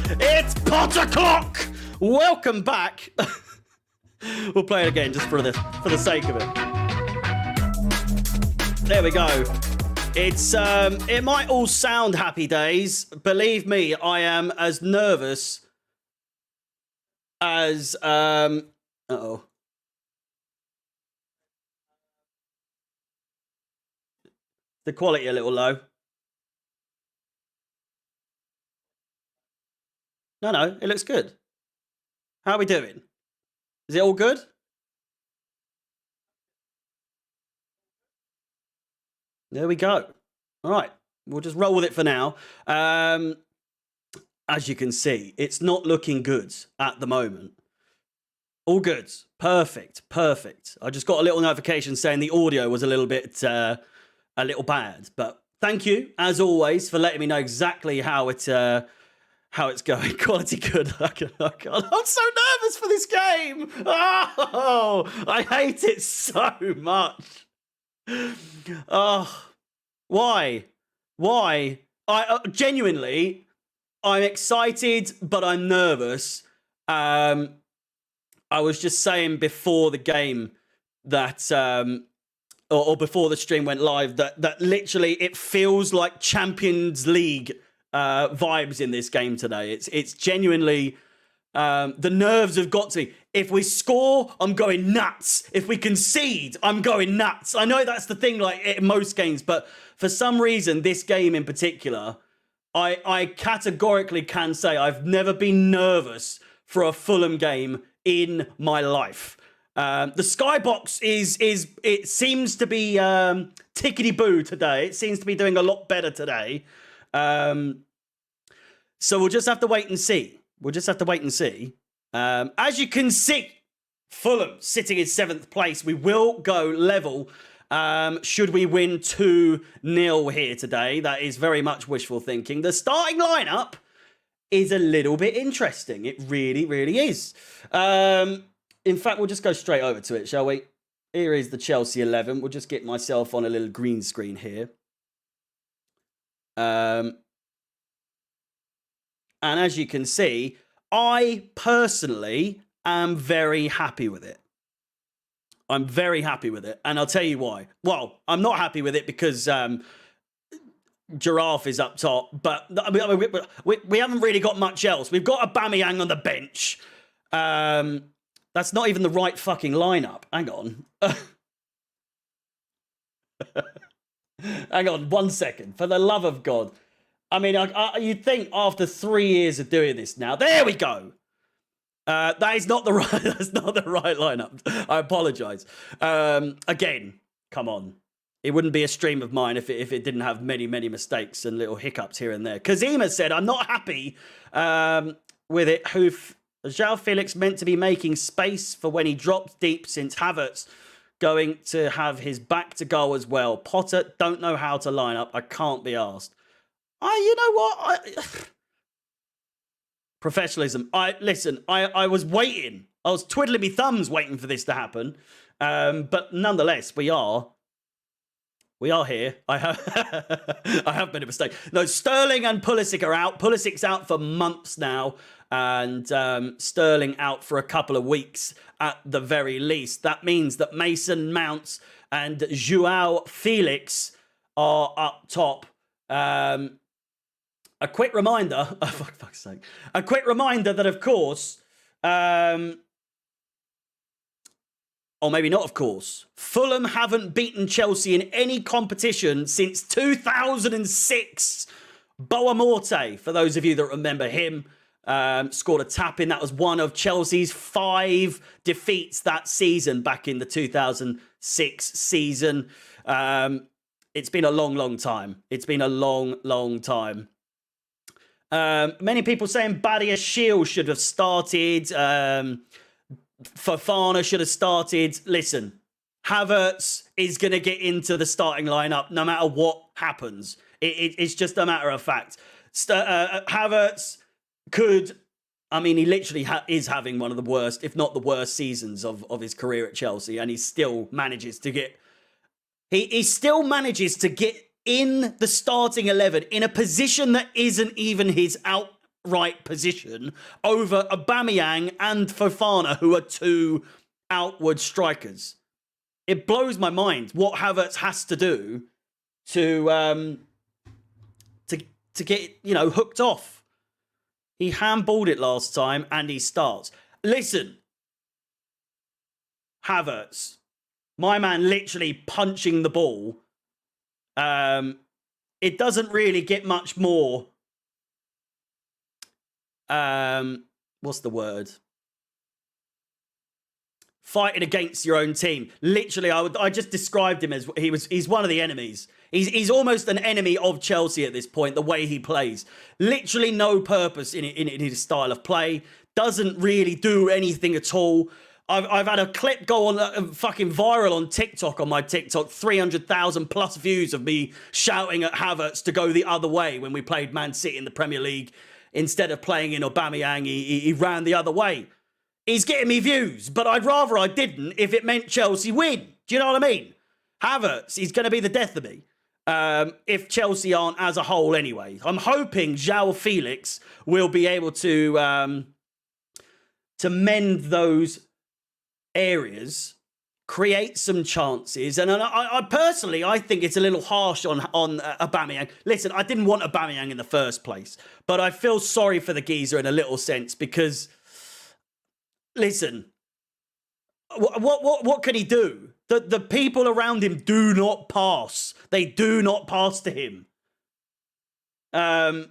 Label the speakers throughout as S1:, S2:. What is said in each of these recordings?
S1: It's Potter Clock! Welcome back. We'll play it again just for the sake of it. There we go. It's it might all sound happy days. Believe me, I am as nervous as uh-oh. The quality a little low. No, it looks good. How are we doing? Is it all good? There we go. All right, we'll just roll with it for now. As you can see, it's not looking good at the moment. All good. Perfect. I just got a little notification saying the audio was a little bit, a little bad. But thank you, as always, for letting me know exactly how it's going. Quality good. I'm so nervous for this game. Oh, I hate it so much. Oh, why? I genuinely, I'm excited, but I'm nervous. I was just saying before the game that, or before the stream went live, that literally it feels like Champions League vibes in this game today. It's genuinely, the nerves have got to me. If we score, I'm going nuts. If we concede, I'm going nuts. I know that's the thing, like in most games, but for some reason, this game in particular, I categorically can say I've never been nervous for a Fulham game in my life. The skybox it seems to be tickety-boo today. It seems to be doing a lot better today. So we'll just have to wait and see. As you can see, Fulham sitting in 7th place. We will go level should we win 2-0 here today. That is very much wishful thinking. The starting lineup is a little bit interesting. It really, really is. In fact, we'll just go straight over to it, shall we? Here is the Chelsea 11. We'll just get myself on a little green screen here. And as you can see, I personally am very happy with it. I'm very happy with it. And I'll tell you why. Well, I'm not happy with it because Giraffe is up top. But we haven't really got much else. We've got Aubameyang on the bench. That's not even the right fucking lineup. Hang on. Hang on 1 second. For the love of God. I mean, you'd think after 3 years of doing this now. There we go. That is not the right. That's not the right lineup. I apologise. Again, come on. It wouldn't be a stream of mine if it didn't have many mistakes and little hiccups here and there. Kazima said, "I'm not happy with it. João Felix meant to be making space for when he dropped deep since Havertz going to have his back to goal as well. Potter don't know how to line up. I can't be asked." You know what? Professionalism. Listen, I was waiting. I was twiddling my thumbs waiting for this to happen. But nonetheless, we are here. I have made a mistake. No, Sterling and Pulisic are out. Pulisic's out for months now. And Sterling out for a couple of weeks at the very least. That means that Mason Mount and João Felix are up top. A quick reminder, oh, for fuck's sake, a quick reminder that, of course, or maybe not, of course, Fulham haven't beaten Chelsea in any competition since 2006. Boamorte, for those of you that remember him, scored a tap-in. That was one of Chelsea's 5 defeats that season, back in the 2006 season. It's been a long time. It's been a long time. Many people saying Badia Shield should have started. Fofana should have started. Listen, Havertz is going to get into the starting lineup no matter what happens. It's just a matter of fact. Havertz could... I mean, he literally is having one of the worst, if not the worst, seasons of his career at Chelsea, and he still manages to get... He still manages to get in the starting 11 in a position that isn't even his right position over Aubameyang and Fofana, who are two outward strikers. It blows my mind what Havertz has to do to get, you know, hooked off. He handballed it last time and he starts. Listen, Havertz, my man literally punching the ball. It doesn't really get much more. What's the word? Fighting against your own team. Literally, I just described him as he's one of the enemies. He's almost an enemy of Chelsea at this point, the way he plays. Literally no purpose in his style of play. Doesn't really do anything at all. I've had a clip go on fucking viral on TikTok, on my TikTok, 300,000 plus views of me shouting at Havertz to go the other way when we played Man City in the Premier League. Instead of playing in Aubameyang, he ran the other way. He's getting me views, but I'd rather I didn't if it meant Chelsea win. Do you know what I mean? Havertz, he's going to be the death of me if Chelsea aren't as a whole anyway. I'm hoping João Felix will be able to mend those areas, create some chances. And I personally, I think it's a little harsh on Aubameyang. Listen, I didn't want Aubameyang in the first place, but I feel sorry for the geezer in a little sense because... Listen, what can he do? The people around him do not pass. They do not pass to him. Dan,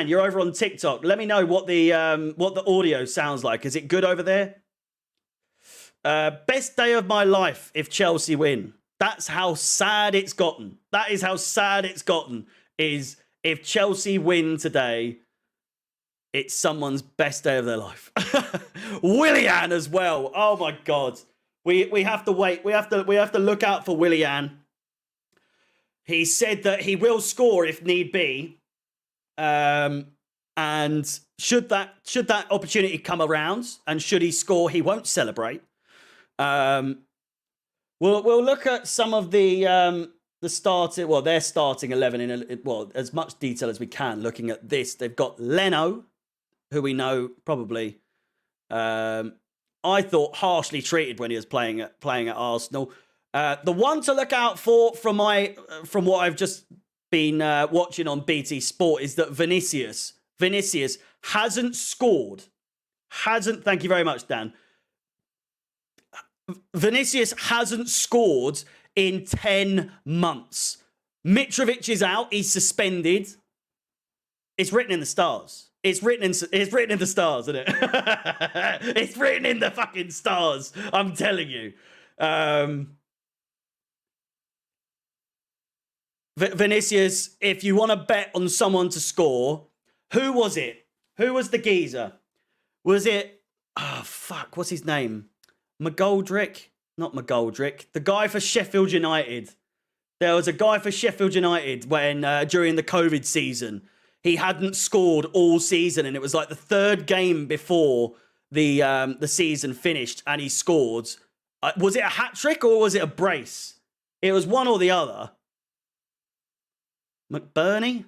S1: you're over on TikTok. Let me know what the audio sounds like. Is it good over there? Best day of my life if Chelsea win. That's how sad it's gotten. That is how sad it's gotten. Is if Chelsea win today, it's someone's best day of their life. Willian as well. Oh my God. We have to wait. We have to look out for Willian. He said that he will score if need be. And should that opportunity come around and should he score, he won't celebrate. We'll look at some of the starting. Well, they're starting 11 in as much detail as we can. Looking at this, they've got Leno, who we know probably, I thought harshly treated when he was playing at Arsenal. The one to look out for from what I've just been watching on BT Sport is that Vinicius hasn't scored. Thank you very much, Dan. Vinicius hasn't scored in 10 months. Mitrovic is out. He's suspended. It's written in the stars. It's written in the stars, isn't it? It's written in the fucking stars. I'm telling you. Vinicius, if you want to bet on someone to score, who was it? Who was the geezer? Was it... Oh, fuck. What's his name? McGoldrick? Not McGoldrick. The guy for Sheffield United. There was a guy for Sheffield United when during the COVID season. He hadn't scored all season, and it was like the third game before the season finished, and he scored. Was it a hat-trick or was it a brace? It was one or the other. McBurney?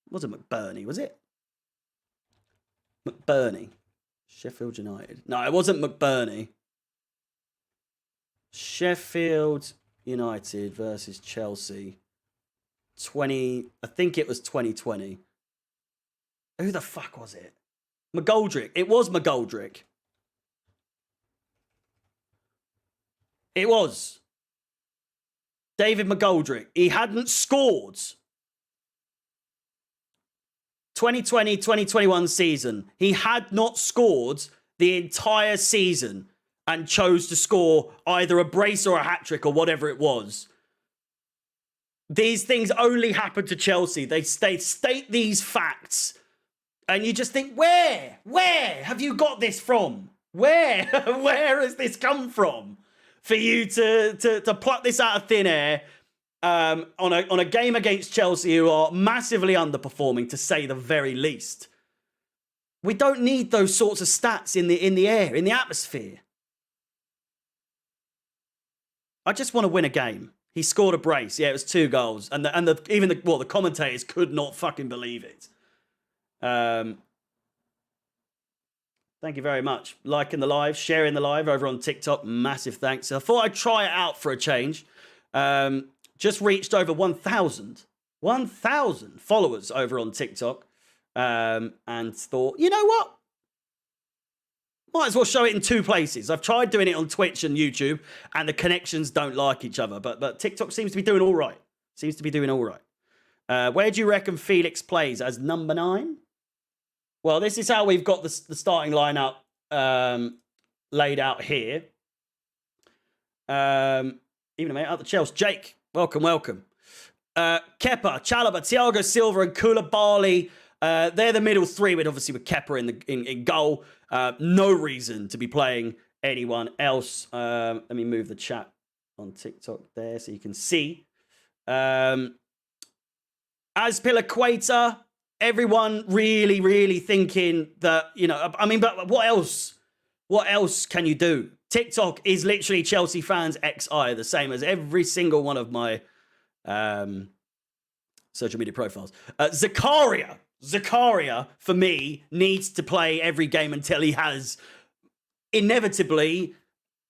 S1: Wasn't McBurney, was it? McBurney. Sheffield United. No, it wasn't McBurney. Sheffield United versus Chelsea. I think it was 2020. Who the fuck was it? McGoldrick. It was McGoldrick. It was. David McGoldrick. He hadn't scored. 2020-2021 season. He had not scored the entire season and chose to score either a brace or a hat-trick or whatever it was. These things only happen to Chelsea. They state these facts. And you just think, where have you got this from? Where has this come from? For you to pluck this out of thin air on a game against Chelsea, who are massively underperforming, to say the very least. We don't need those sorts of stats in the air, in the atmosphere. I just want to win a game. He scored a brace. Yeah, it was 2 goals. And the commentators could not fucking believe it. Thank you very much. Liking the live, sharing the live over on TikTok. Massive thanks. I thought I'd try it out for a change. Just reached over 1,000 followers over on TikTok. And thought, you know what? Might as well show it in 2 places. I've tried doing it on Twitch and YouTube, and the connections don't like each other. But TikTok seems to be doing all right. Where do you reckon Felix plays? As number 9? Well, this is how we've got the starting lineup laid out here. Even a mate out the Chelsea. Jake, welcome. Kepa, Chalobah, Thiago Silva, and Koulibaly. They're the middle 3, with Kepa in goal. No reason to be playing anyone else. Let me move the chat on TikTok there so you can see. Azpilicueta, everyone really thinking that, but what else? What else can you do? TikTok is literally Chelsea fans XI, the same as every single one of my social media profiles. Zakaria, for me, needs to play every game until he has, inevitably,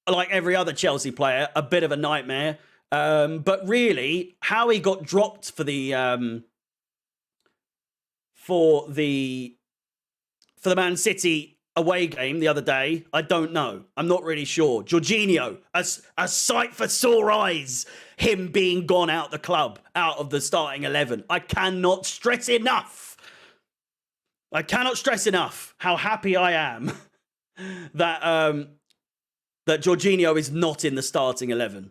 S1: like every other Chelsea player, a bit of a nightmare. But really, how he got dropped for the Man City away game the other day, I don't know. I'm not really sure. Jorginho, a sight for sore eyes, him being gone out the club, out of the starting 11. I cannot stress enough how happy I am that Jorginho is not in the starting 11.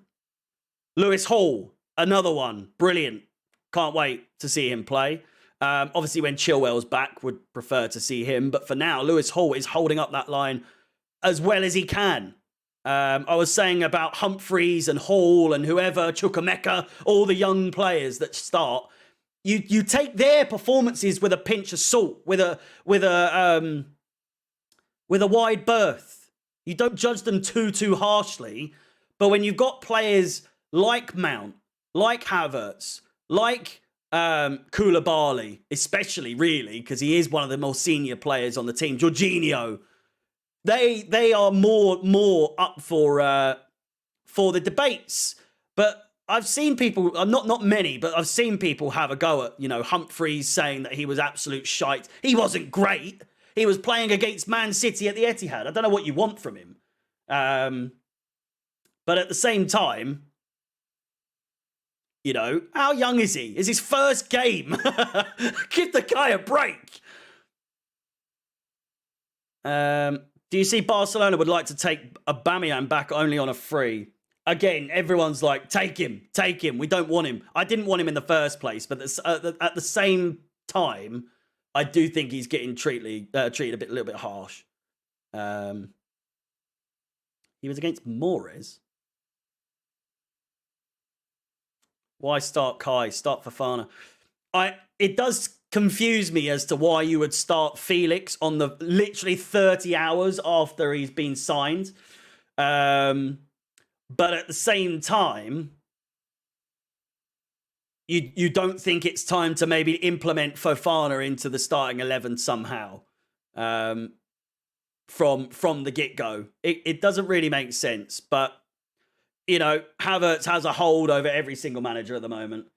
S1: Lewis Hall, another one. Brilliant. Can't wait to see him play. Obviously, when Chilwell's back, would prefer to see him. But for now, Lewis Hall is holding up that line as well as he can. I was saying about Humphreys and Hall and whoever, Chukwuemeka, all the young players that start. You take their performances with a pinch of salt, with a wide berth. You don't judge them too harshly. But when you've got players like Mount, like Havertz, like Koulibaly, especially really, because he is one of the more senior players on the team, Jorginho, they are more up for the debates. But I've seen people, not many, but I've seen people have a go at, Humphreys, saying that he was absolute shite. He wasn't great. He was playing against Man City at the Etihad. I don't know what you want from him. But at the same time, how young is he? It's his first game. Give the guy a break. Do you see Barcelona would like to take Aubameyang back only on a free? Again, everyone's like, take him. We don't want him. I didn't want him in the first place, but at the same time, I do think he's getting treated a little bit harsh. He was against Mores. Why start Kai? Start Fofana. It does confuse me as to why you would start Felix on the literally 30 hours after he's been signed. But at the same time, you don't think it's time to maybe implement Fofana into the starting 11 somehow from the get-go. It doesn't really make sense, but Havertz has a hold over every single manager at the moment.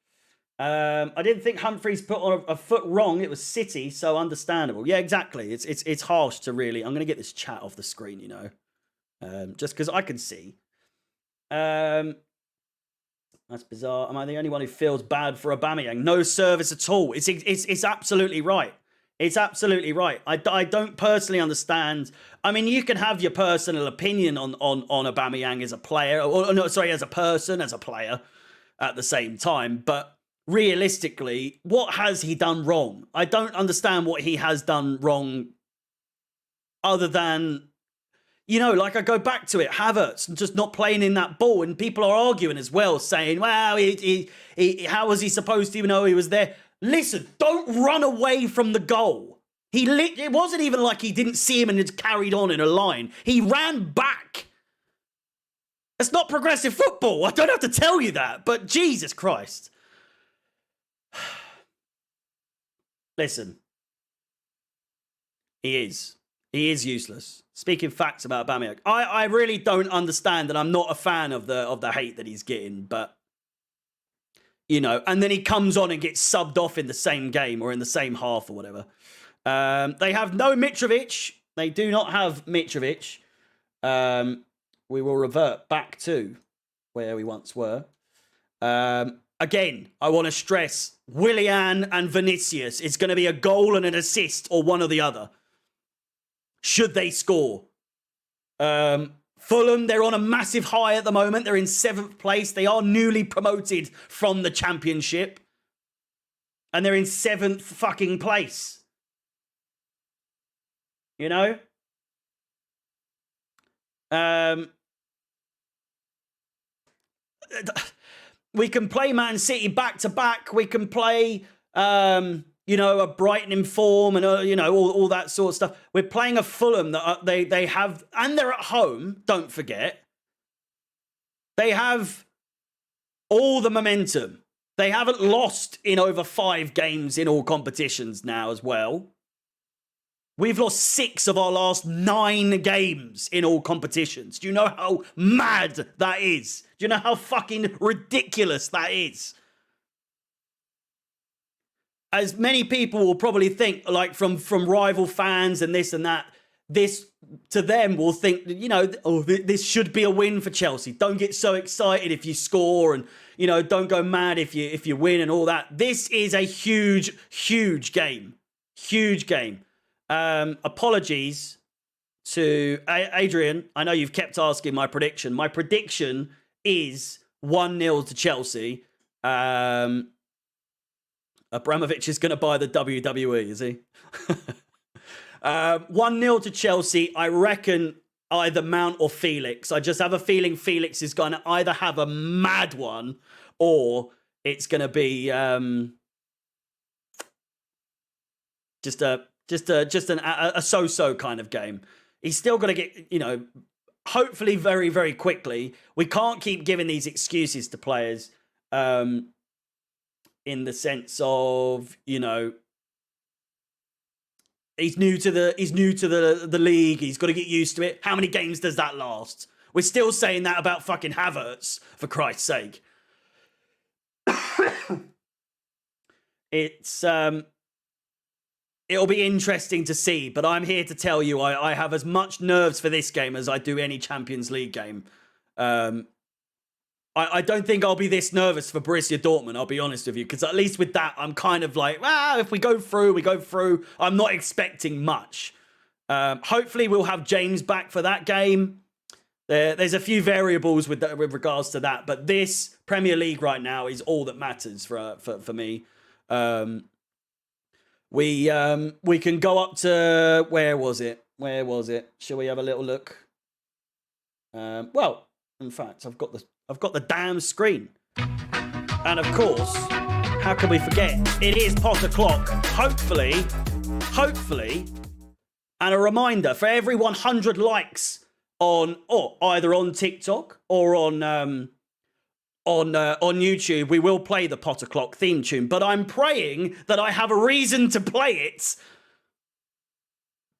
S1: I didn't think Humphreys put on a foot wrong. It was City, so understandable. Yeah, exactly. It's harsh to really... I'm going to get this chat off the screen, just because I can see. That's bizarre. Am I the only one who feels bad for Aubameyang? No service at all. It's absolutely right. It's absolutely right. I don't personally understand. I mean, you can have your personal opinion on Aubameyang as a player, as a person, as a player at the same time. But realistically, what has he done wrong? I don't understand what he has done wrong other than, I go back to it, Havertz just not playing in that ball. And people are arguing as well, saying, well, how was he supposed to even know he was there? Listen, don't run away from the goal. It wasn't even like he didn't see him and just carried on in a line. He ran back. That's not progressive football. I don't have to tell you that, but Jesus Christ. Listen, He is. He is useless. Speaking facts about Aubameyang, I really don't understand, and I'm not a fan of the hate that he's getting. But you know, and then he comes on and gets subbed off in the same game or in the same half or whatever. They have no Mitrovic. They do not have Mitrovic. We will revert back to where we once were. Again, I want to stress Willian and Vinicius. It's going to be a goal and an assist or one or the other. Should they score? Fulham, they're on a massive high at the moment. They're in 7th place. They are newly promoted from the Championship. And they're in 7th fucking place. You know? We can play Man City back to back. We can play, you know, a Brighton in form and, you know, all that sort of stuff. We're playing a Fulham that they have, and they're at home, don't forget. They have all the momentum. They haven't lost in over 5 games in all competitions now as well. We've lost 6 of our last 9 games in all competitions. Do you know how mad that is? Do you know how fucking ridiculous that is? As many people will probably think, like from rival fans and this and that, this to them will think, you know, oh, this should be a win for Chelsea. Don't get so excited if you score, and you know, don't go mad if you win and all that. This is a huge, huge game. Huge game. Apologies to Adrian. I know you've kept asking my prediction. My prediction is 1-0 to Chelsea. Abramovich is going to buy the WWE, is he? 1-0 to Chelsea. I reckon either Mount or Felix. I just have a feeling Felix is going to either have a mad one or it's going to be just a so-so kind of game. He's still got to get, you know, hopefully very, very quickly. We can't keep giving these excuses to players in the sense of, you know, he's new to the league. He's got to get used to it. How many games does that last? We're still saying that about fucking Havertz, for Christ's sake. It'll be interesting to see, but I'm here to tell you I have as much nerves for this game as I do any Champions League game. I don't think I'll be this nervous for Borussia Dortmund, I'll be honest with you, because at least with that, I'm kind of like, if we go through, we go through. I'm not expecting much. Hopefully, we'll have James back for that game. There's a few variables with regards to that, but this Premier League right now is all that matters for me. We can go up to, where was it? Shall we have a little look? Well, in fact, I've got the damn screen. And of course, how can we forget? It is pot o'clock. Hopefully, and a reminder for every 100 likes on, or either on TikTok or on YouTube, we will play the pot o'clock theme tune. But I'm praying that I have a reason to play it.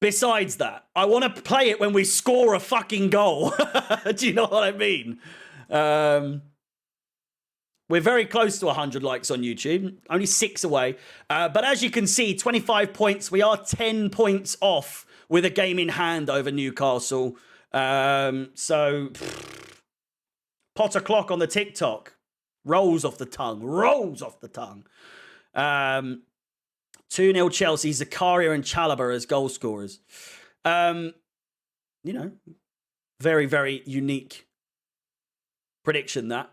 S1: Besides that, I want to play it when we score a fucking goal. Do you know what I mean? We're very close to 100 likes on YouTube, only 6 away. But as you can see, 25 points. We are 10 points off with a game in hand over Newcastle. So, pot o'clock on the TikTok. Rolls off the tongue. 2-0 Chelsea, Zakaria and Chalobah as goal scorers. You know, very, very unique prediction that.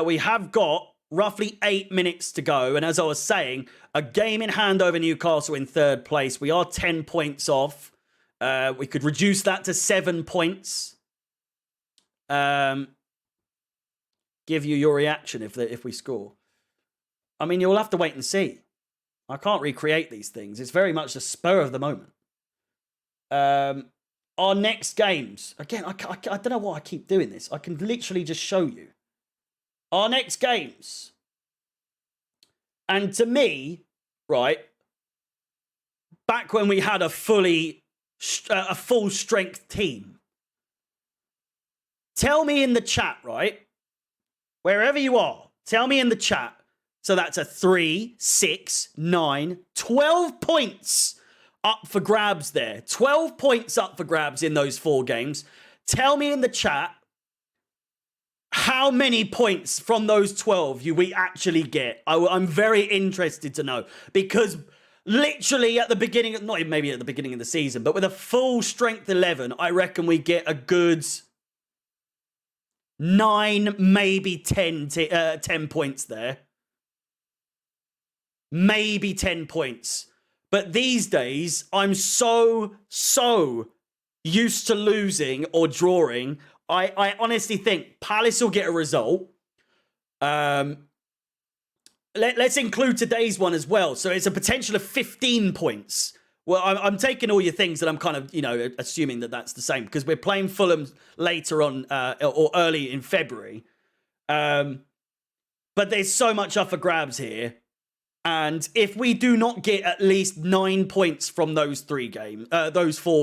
S1: We have got roughly 8 minutes to go. And as I was saying, a game in hand over Newcastle in 3rd place. We are 10 points off. We could reduce that to 7 points. Give you your reaction if we score. I mean, you'll have to wait and see. I can't recreate these things. It's very much the spur of the moment. Our next games. Again, I don't know why I keep doing this. I can literally just show you. Our next games. And to me, right, back when we had a fully a full strength team. Tell me in the chat, right? Wherever you are, tell me in the chat. So that's a 3, 6, 9, 12 points up for grabs there. 12 points up for grabs in those 4 games. Tell me in the chat how many points from those 12 we actually get. I'm very interested to know, because literally at the beginning, not even maybe at the beginning of the season, but with a full strength 11, I reckon we get a good 9, maybe 10 points there. Maybe 10 points. But these days, I'm so used to losing or drawing. I honestly think Palace will get a result. Let's include today's one as well. So it's a potential of 15 points. Well, I'm taking all your things and I'm kind of, assuming that that's the same, because we're playing Fulham later on or early in February. But there's so much up for grabs here. And if we do not get at least 9 points from those 4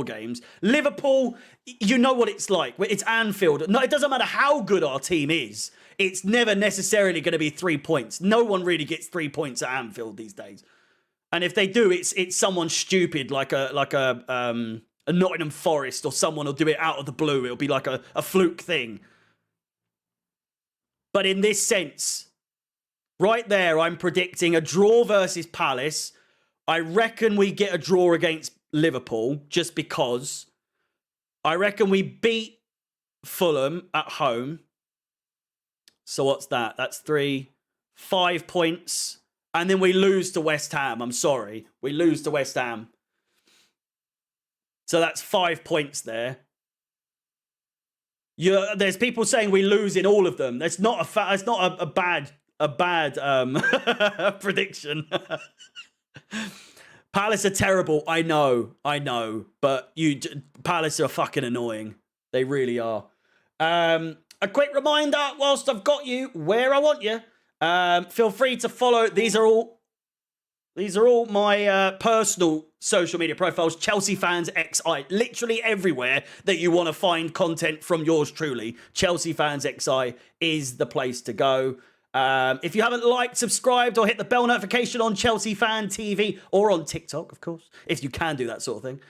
S1: games, Liverpool, you know what it's like. It's Anfield. No, it doesn't matter how good our team is. It's never necessarily going to be 3 points. No one really gets 3 points at Anfield these days. And if they do, it's someone stupid like a Nottingham Forest, or someone will do it out of the blue. It'll be like a fluke thing. But in this sense, right there, I'm predicting a draw versus Palace. I reckon we get a draw against Liverpool, just because. I reckon we beat Fulham at home. So what's that? That's 5 points. And then we lose to West Ham. I'm sorry. We lose to West Ham. So that's 5 points there. There's people saying we lose in all of them. That's not a bad prediction. Palace are terrible. I know. But Palace are fucking annoying. They really are. A quick reminder, whilst I've got you where I want you, feel free to follow. These are all my personal social media profiles. Chelsea Fans XI. Literally everywhere that you want to find content from yours truly, Chelsea Fans XI is the place to go. If you haven't liked, subscribed, or hit the bell notification on Chelsea Fan TV, or on TikTok, of course, if you can do that sort of thing,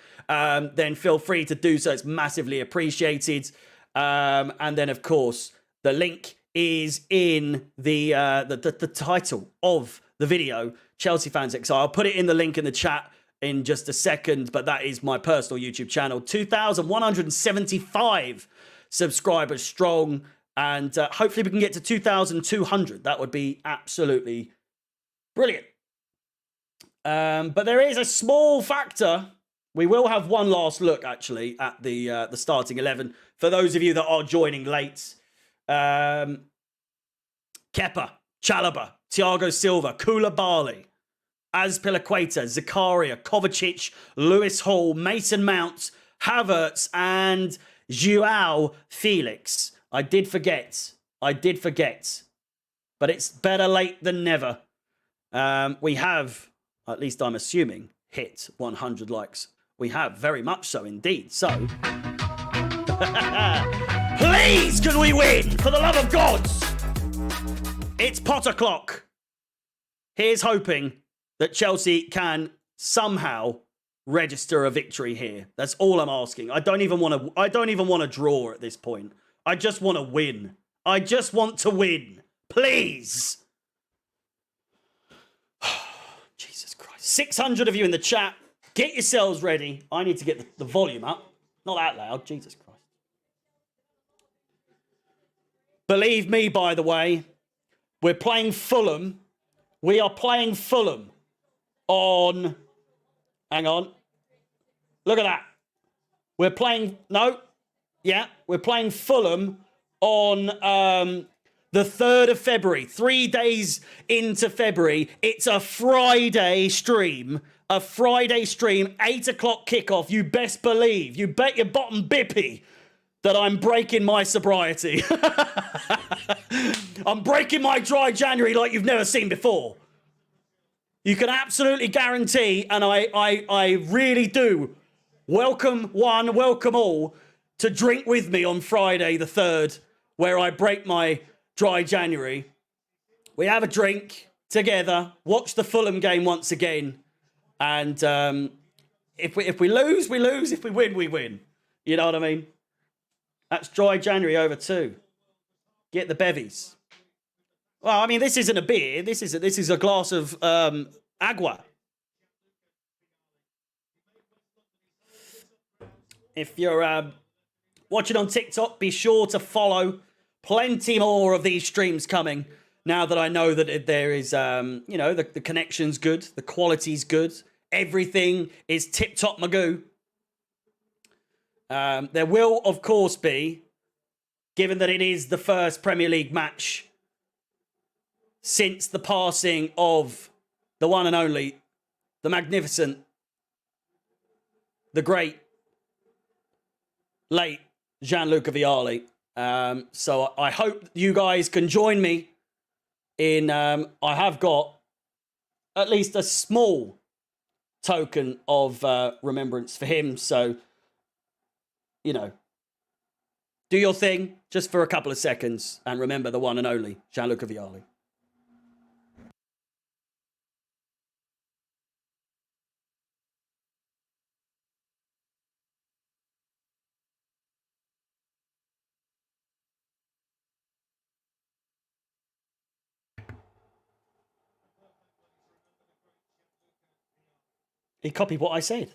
S1: then feel free to do so. It's massively appreciated. And then, of course, the link is in the title of the video, Chelsea Fans XI. I'll put it in the link in the chat in just a second, but that is my personal YouTube channel. 2,175 subscribers strong. And hopefully we can get to 2,200. That would be absolutely brilliant. But there is a small factor. We will have one last look, actually, at the starting 11. For those of you that are joining late. Kepa, Chalobah, Thiago Silva, Koulibaly, Azpilicueta, Zakaria, Kovacic, Lewis Hall, Mason Mount, Havertz, and João Felix. I did forget. But it's better late than never. We have, at least I'm assuming, hit 100 likes. We have, very much so indeed. So, please can we win? For the love of God. It's pot o'clock. Here's hoping that Chelsea can somehow register a victory here. That's all I'm asking. I don't even want to draw at this point. I just want to win. I just want to win. Please. Jesus Christ. 600 of you in the chat. Get yourselves ready. I need to get the volume up. Not that loud. Jesus Christ. Believe me, by the way, we're playing Fulham. We are playing Fulham on... Hang on. Look at that. We're playing... No. Yeah, we're playing Fulham on the 3rd of February, 3 days into February. It's a Friday stream, 8 o'clock kickoff. You best believe, you bet your bottom bippy that I'm breaking my sobriety. I'm breaking my dry January like you've never seen before. You can absolutely guarantee, and I really do welcome one, welcome all to drink with me on Friday the 3rd, where I break my dry January. We have a drink together, watch the Fulham game once again, and if we lose, we lose. If we win, we win. You know what I mean? That's dry January over 2. Get the bevies. Well, I mean, this isn't a beer. This is a glass of agua. If you're watching on TikTok, be sure to follow. Plenty more of these streams coming now that I know that there is, you know, the connection's good, the quality's good, everything is tip-top magoo. There will, of course, be, given that it is the first Premier League match since the passing of the one and only, the magnificent, the great, late Gianluca Vialli. So I hope you guys can join me in, I have got at least a small token of remembrance for him. So, you know, do your thing just for a couple of seconds and remember the one and only Gianluca Vialli. He copied what I said.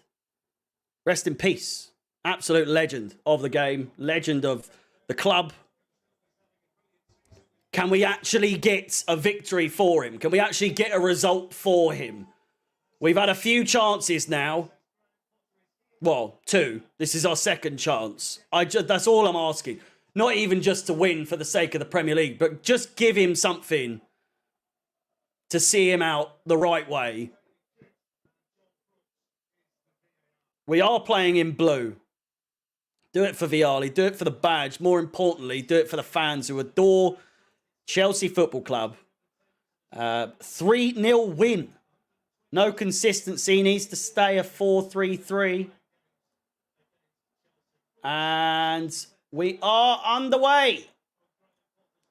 S1: Rest in peace. Absolute legend of the game. Legend of the club. Can we actually get a victory for him? Can we actually get a result for him? We've had a few chances now. Well, 2. This is our second chance. That's all I'm asking. Not even just to win for the sake of the Premier League, but just give him something to see him out the right way. We are playing in blue. Do it for Vialli. Do it for the badge. More importantly, do it for the fans who adore Chelsea Football Club. 3-0 win. No consistency. Needs to stay a 4-3-3. And we are underway.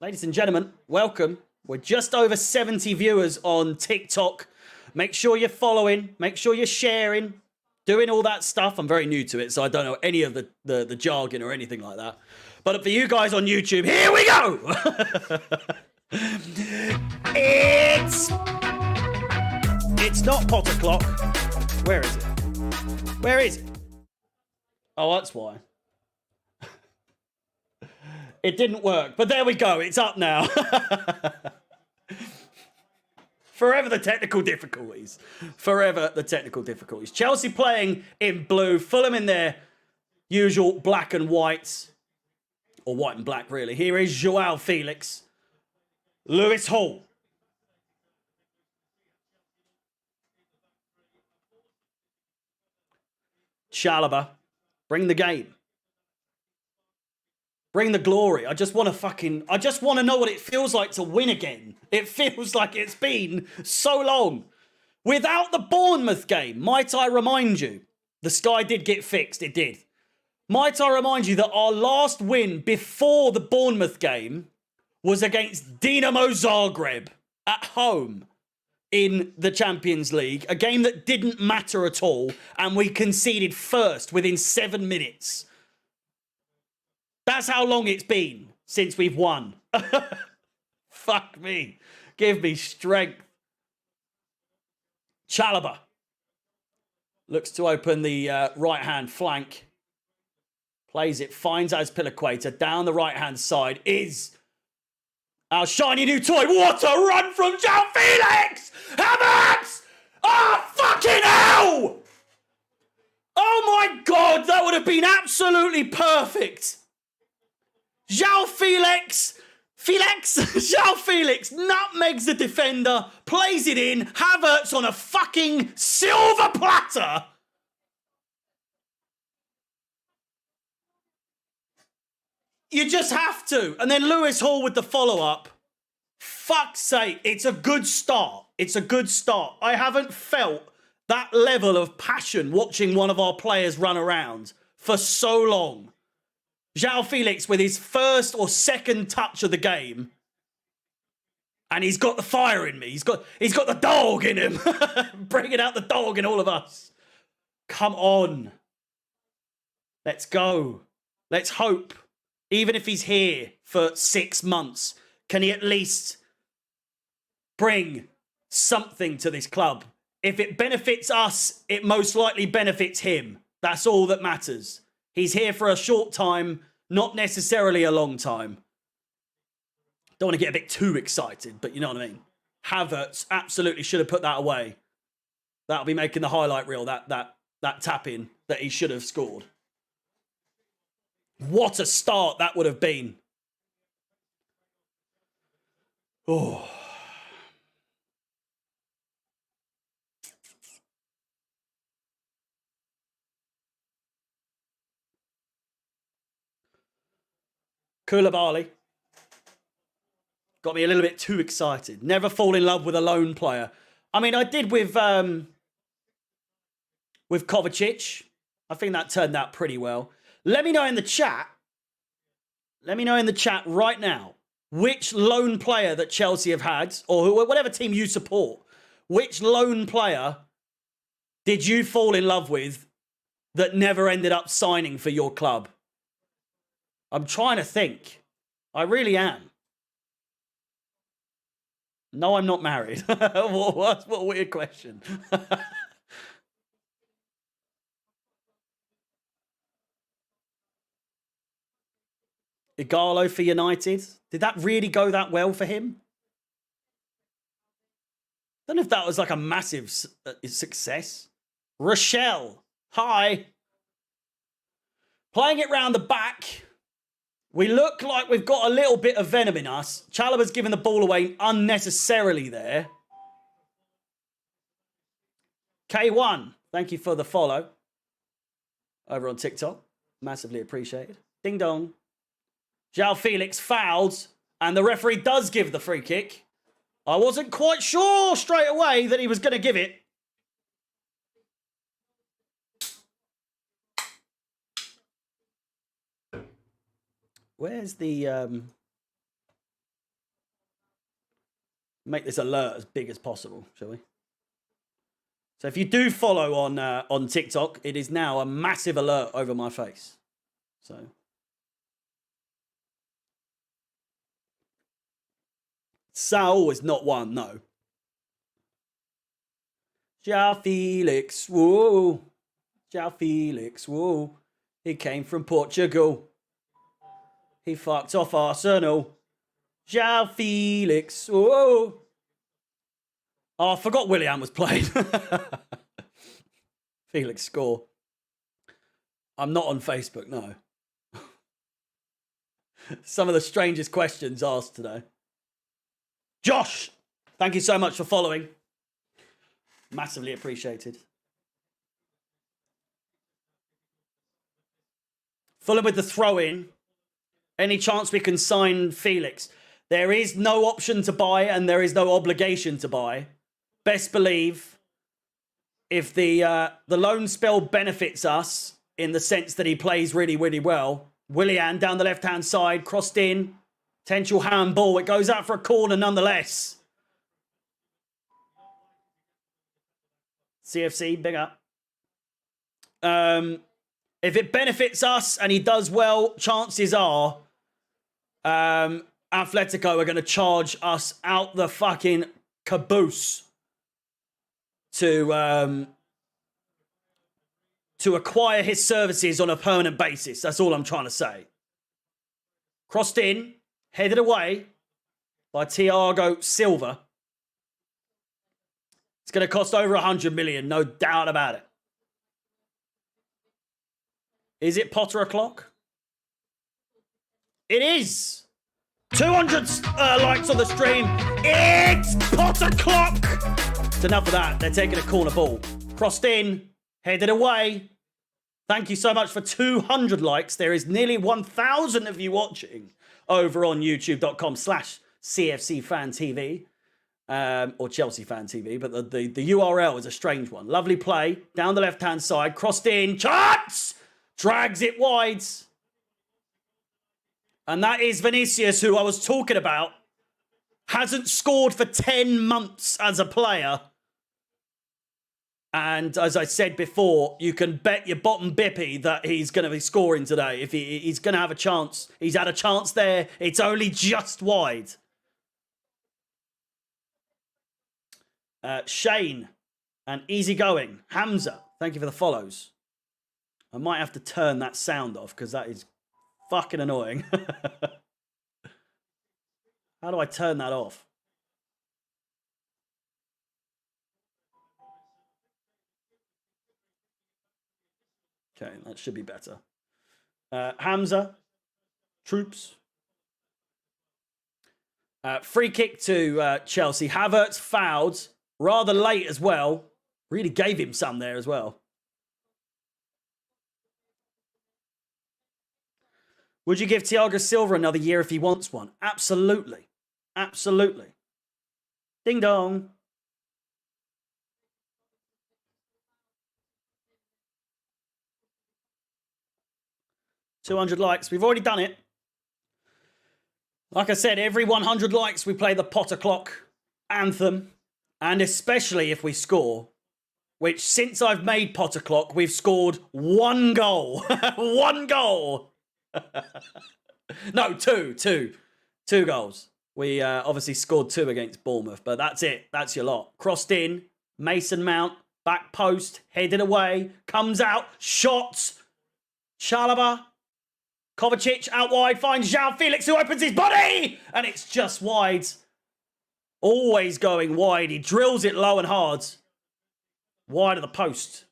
S1: Ladies and gentlemen, welcome. We're just over 70 viewers on TikTok. Make sure you're following. Make sure you're sharing. Doing all that stuff. I'm very new to it, so I don't know any of the jargon or anything like that. But for you guys on YouTube, here we go! It's not pot o'clock. Where is it? Where is it? Oh, that's why. It didn't work, but there we go. It's up now. Forever the technical difficulties. Forever the technical difficulties. Chelsea playing in blue. Fulham in their usual black and white. Or white and black, really. Here is Joao Felix. Lewis Hall. Chalobah. Bring the game. Bring the glory. I just want to know what it feels like to win again. It feels like it's been so long. Without the Bournemouth game, might I remind you, the sky did get fixed, it did. Might I remind you that our last win before the Bournemouth game was against Dinamo Zagreb at home in the Champions League, a game that didn't matter at all, and we conceded first within 7 minutes. That's how long it's been since we've won. Fuck me. Give me strength. Chalobah looks to open the right-hand flank. Plays it, finds Azpilicueta down the right-hand side. Is our shiny new toy. What a run from João Felix! Havertz! Oh, fucking hell! Oh my God, that would have been absolutely perfect. João Felix, João Felix nutmegs the defender, plays it in, Havertz on a fucking silver platter. You just have to. And then Lewis Hall with the follow-up. Fuck's sake, it's a good start. It's a good start. I haven't felt that level of passion watching one of our players run around for so long. João Felix with his first or second touch of the game. And he's got the fire in me. He's got the dog in him. Bringing out the dog in all of us. Come on. Let's go. Let's hope. Even if he's here for 6 months, can he at least bring something to this club? If it benefits us, it most likely benefits him. That's all that matters. He's here for a short time, not necessarily a long time. Don't want to get a bit too excited, but you know what I mean. Havertz absolutely should have put that away. That'll be making the highlight reel, that tap-in that he should have scored. What a start that would have been. Oh. Koulibaly. Got me a little bit too excited. Never fall in love with a lone player. I mean, I did with Kovacic. I think that turned out pretty well. Let me know in the chat. Let me know in the chat right now which lone player that Chelsea have had, or whatever team you support, which lone player did you fall in love with that never ended up signing for your club? I'm trying to think. I really am. No, I'm not married. What a weird question. Igalo for United. Did that really go that well for him? I don't know if that was like a massive success. Rochelle. Hi. Playing it round the back. We look like we've got a little bit of venom in us. Chalobah's giving the ball away unnecessarily there. K1, thank you for the follow. Over on TikTok. Massively appreciated. Ding dong. João Felix fouled, and the referee does give the free kick. I wasn't quite sure straight away that he was going to give it. Where's the... Make this alert as big as possible, shall we? So if you do follow on TikTok, it is now a massive alert over my face. So... Saul is not one, no. João Felix, whoa. João Felix, whoa. He came from Portugal. He fucked off Arsenal. João Felix, whoa. Oh, I forgot Willian was playing. Felix score. I'm not on Facebook, no. Some of the strangest questions asked today. Josh, thank you so much for following. Massively appreciated. Fulham with the throw-in. Any chance we can sign Felix? There is no option to buy and there is no obligation to buy. Best believe if the loan spell benefits us in the sense that he plays really, really well. Willian down the left-hand side, crossed in. Potential handball. It goes out for a corner nonetheless. CFC, big up. If it benefits us and he does well, chances are Atletico are going to charge us out the fucking caboose to acquire his services on a permanent basis. That's all I'm trying to say. Crossed in. Headed away by Thiago Silva. It's going to cost over 100 million, no doubt about it. Is it Potter o'clock? It is. 200 likes on the stream. It's Potter o'clock. It's enough of that. They're taking a corner ball. Crossed in, headed away. Thank you so much for 200 likes. There is nearly 1,000 of you watching over on youtube.com/CFCFanTV. or Chelsea Fan TV, but the URL is a strange one. Lovely play down the left-hand side, crossed in, chance! Drags it wide. And that is Vinicius, who I was talking about. Hasn't scored for 10 months as a player. And as I said before, you can bet your bottom bippy that he's going to be scoring today. If he's going to have a chance. He's had a chance there. It's only just wide. Shane and easygoing. Hamza, thank you for the follows. I might have to turn that sound off because that is fucking annoying. How do I turn that off? Okay, that should be better. Hamza, troops. Free kick to Chelsea. Havertz fouled rather late as well. Really gave him some there as well. Would you give Thiago Silva another year if he wants one? Absolutely. Absolutely. Ding dong. $200 likes. We've already done it. Like I said, every 100 likes, we play the Potter Clock anthem. And especially if we score, which since I've made Potter Clock, we've scored 1 goal. 1 goal. No, two goals. We obviously scored 2 against Bournemouth, but that's it. That's your lot. Crossed in, Mason Mount, back post, headed away, comes out, shots. Chalobah, Kovacic out wide, finds João Felix, who opens his body, and it's just wide. Always going wide. He drills it low and hard. Wide of the post.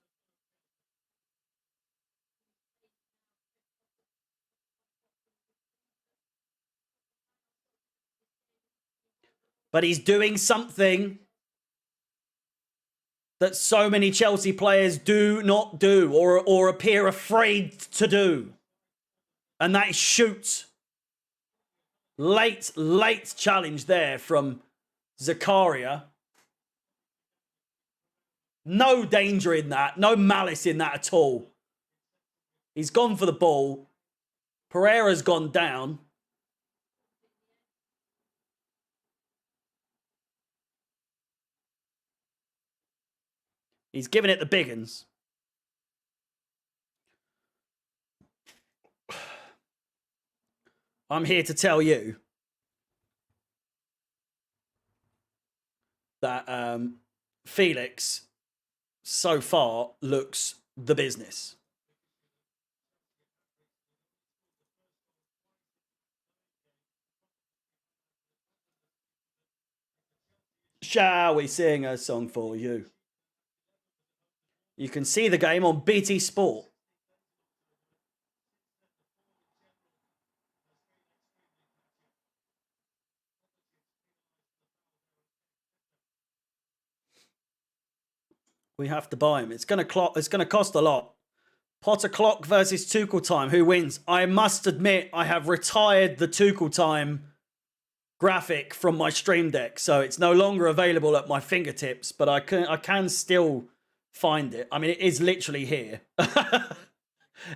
S1: But he's doing something that so many Chelsea players do not do or appear afraid to do. And that is shoot. Late challenge there from Zakaria. No danger in that. No malice in that at all. He's gone for the ball. Pereira's gone down. He's given it the big uns. I'm here to tell you that Felix so far looks the business. Shall we sing a song for you? You can see the game on BT Sport. We have to buy him. It's going to cost a lot. Potter Clock versus Tuchel time. Who wins? I must admit, I have retired the Tuchel time graphic from my Stream Deck, so it's no longer available at my fingertips. But I can still find it. I mean, it is literally here.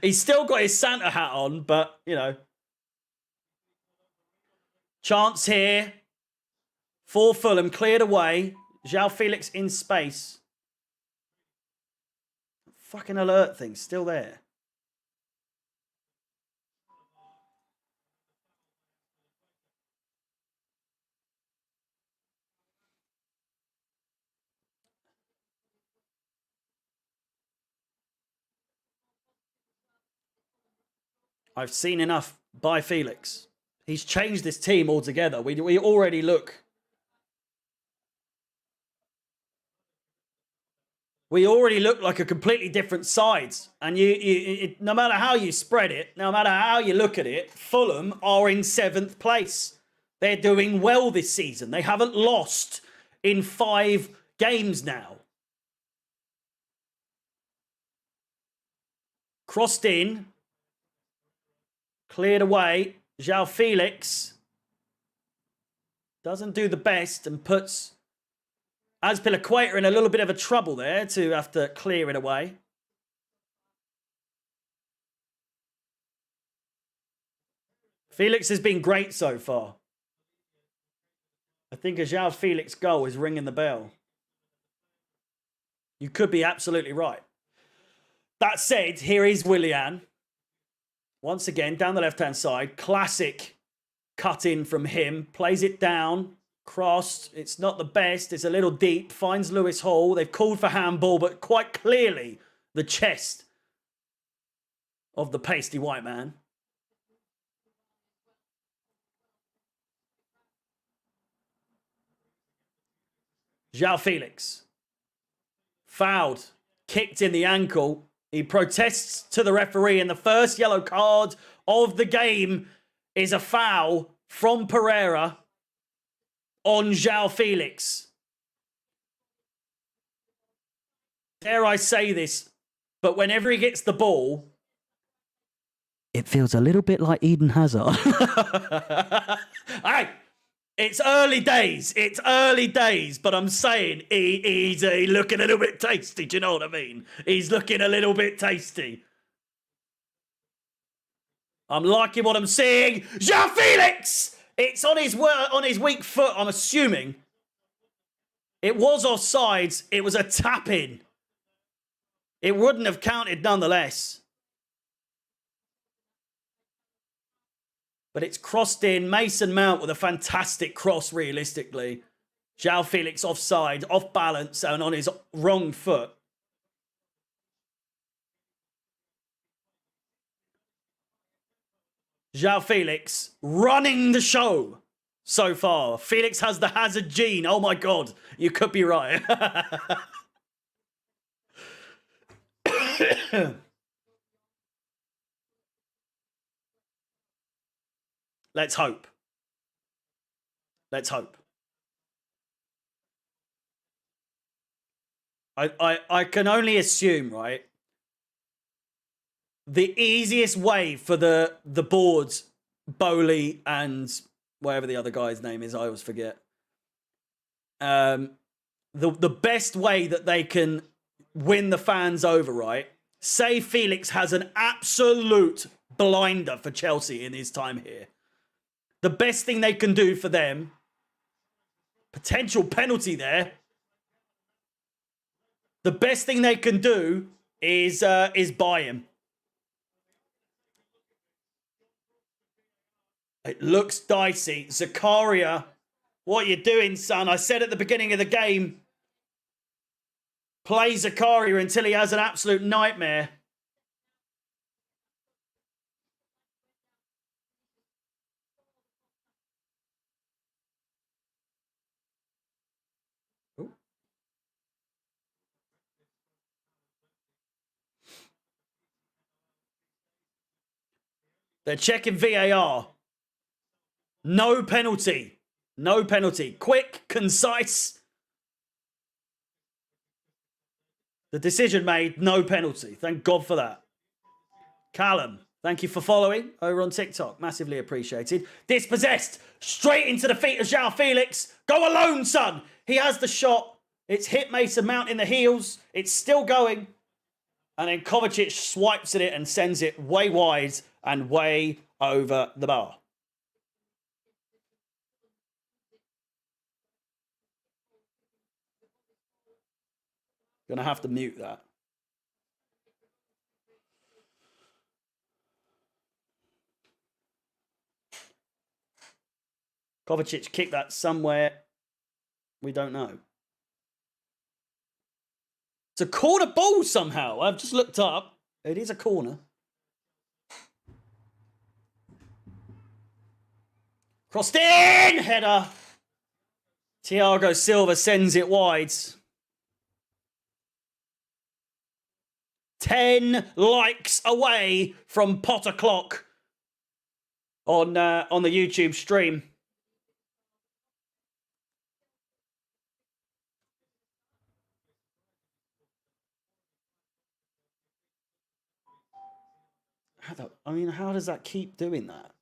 S1: He's still got his Santa hat on, but you know, chance here for Fulham, cleared away. João Felix in space. Fucking alert thing still there. I've seen enough by Felix. He's changed this team altogether. We already look. We already look like a completely different side. And no matter how you spread it, no matter how you look at it, Fulham are in 7th place. They're doing well this season. They haven't lost in 5 games now. Crossed in. Cleared away. João Felix doesn't do the best and puts Azpilicueta in a little bit of a trouble there to have to clear it away. Felix has been great so far. I think a João Felix goal is ringing the bell. You could be absolutely right. That said, here is Willian. Once again, down the left-hand side. Classic cut in from him. Plays it down. Crossed. It's not the best. It's a little deep. Finds Lewis Hall. They've called for handball, but quite clearly the chest of the pasty white man. João Felix. Fouled. Kicked in the ankle. He protests to the referee, and the first yellow card of the game is a foul from Pereira on João Felix. Dare I say this, but whenever he gets the ball, it feels a little bit like Eden Hazard. Hey, it's early days. It's early days, but I'm saying he's looking a little bit tasty. Do you know what I mean? He's looking a little bit tasty. I'm liking what I'm seeing. João Felix! It's on his weak foot, I'm assuming. It was offsides. It was a tap-in. It wouldn't have counted nonetheless. But it's crossed in. Mason Mount with a fantastic cross, realistically. João Felix offside, off balance, and on his wrong foot. João Felix running the show so far. Felix has the Hazard gene. Oh my God, you could be right. Let's hope. Let's hope. I can only assume, right? The easiest way for the boards, Bowley and whatever the other guy's name is, I always forget. The best way that they can win the fans over, right? Say Felix has an absolute blinder for Chelsea in his time here. The best thing they can do for them, potential penalty there. The best thing they can do is buy him. It looks dicey. Zakaria, what are you doing, son? I said at the beginning of the game, play Zakaria until he has an absolute nightmare. They're checking VAR. No penalty. No penalty. Quick, concise. The decision made, no penalty. Thank God for that. Callum, thank you for following over on TikTok. Massively appreciated. Dispossessed. Straight into the feet of João Felix. Go alone, son. He has the shot. It's hit Mason Mount in the heels. It's still going. And then Kovacic swipes at it and sends it way wide and way over the bar. Gonna have to mute that. Kovacic kicked that somewhere. We don't know. It's a corner ball somehow. I've just looked up. It is a corner. Crossed in! Header. Thiago Silva sends it wide. 10 likes away from Potter Clock on the YouTube stream. How does that keep doing that?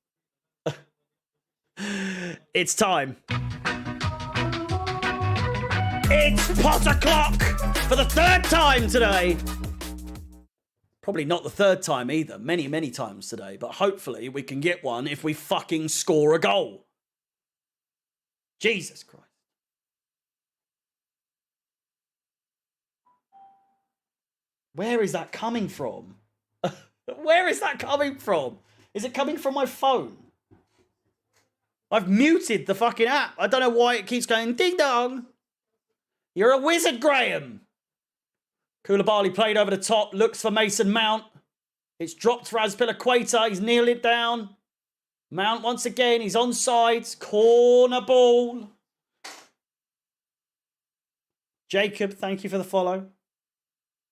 S1: It's pot o'clock for the third time today. Probably not the third time either. Many, many times today. But hopefully we can get one if we fucking score a goal. Jesus Christ. Where is that coming from? Where is that coming from? Is it coming from my phone? I've muted the fucking app. I don't know why it keeps going ding dong. You're a wizard, Graham. Koulibaly played over the top. Looks for Mason Mount. It's dropped for Azpilicueta. He's kneeled it down. Mount once again. He's onside. Corner ball. Jacob, thank you for the follow.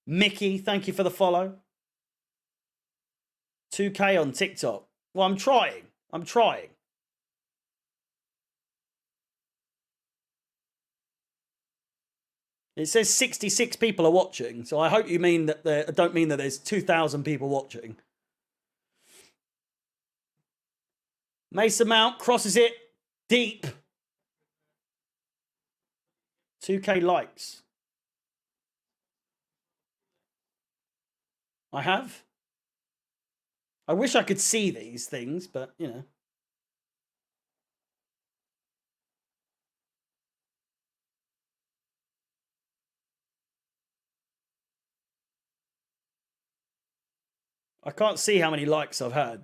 S1: Mickey, thank you for the follow. 2K on TikTok. Well, I'm trying. It says 66 people are watching, so I hope you mean that I don't mean that there's 2,000 people watching. Mason Mount crosses it deep. 2K likes. I have. I wish I could see these things, but, you know. I can't see how many likes I've had.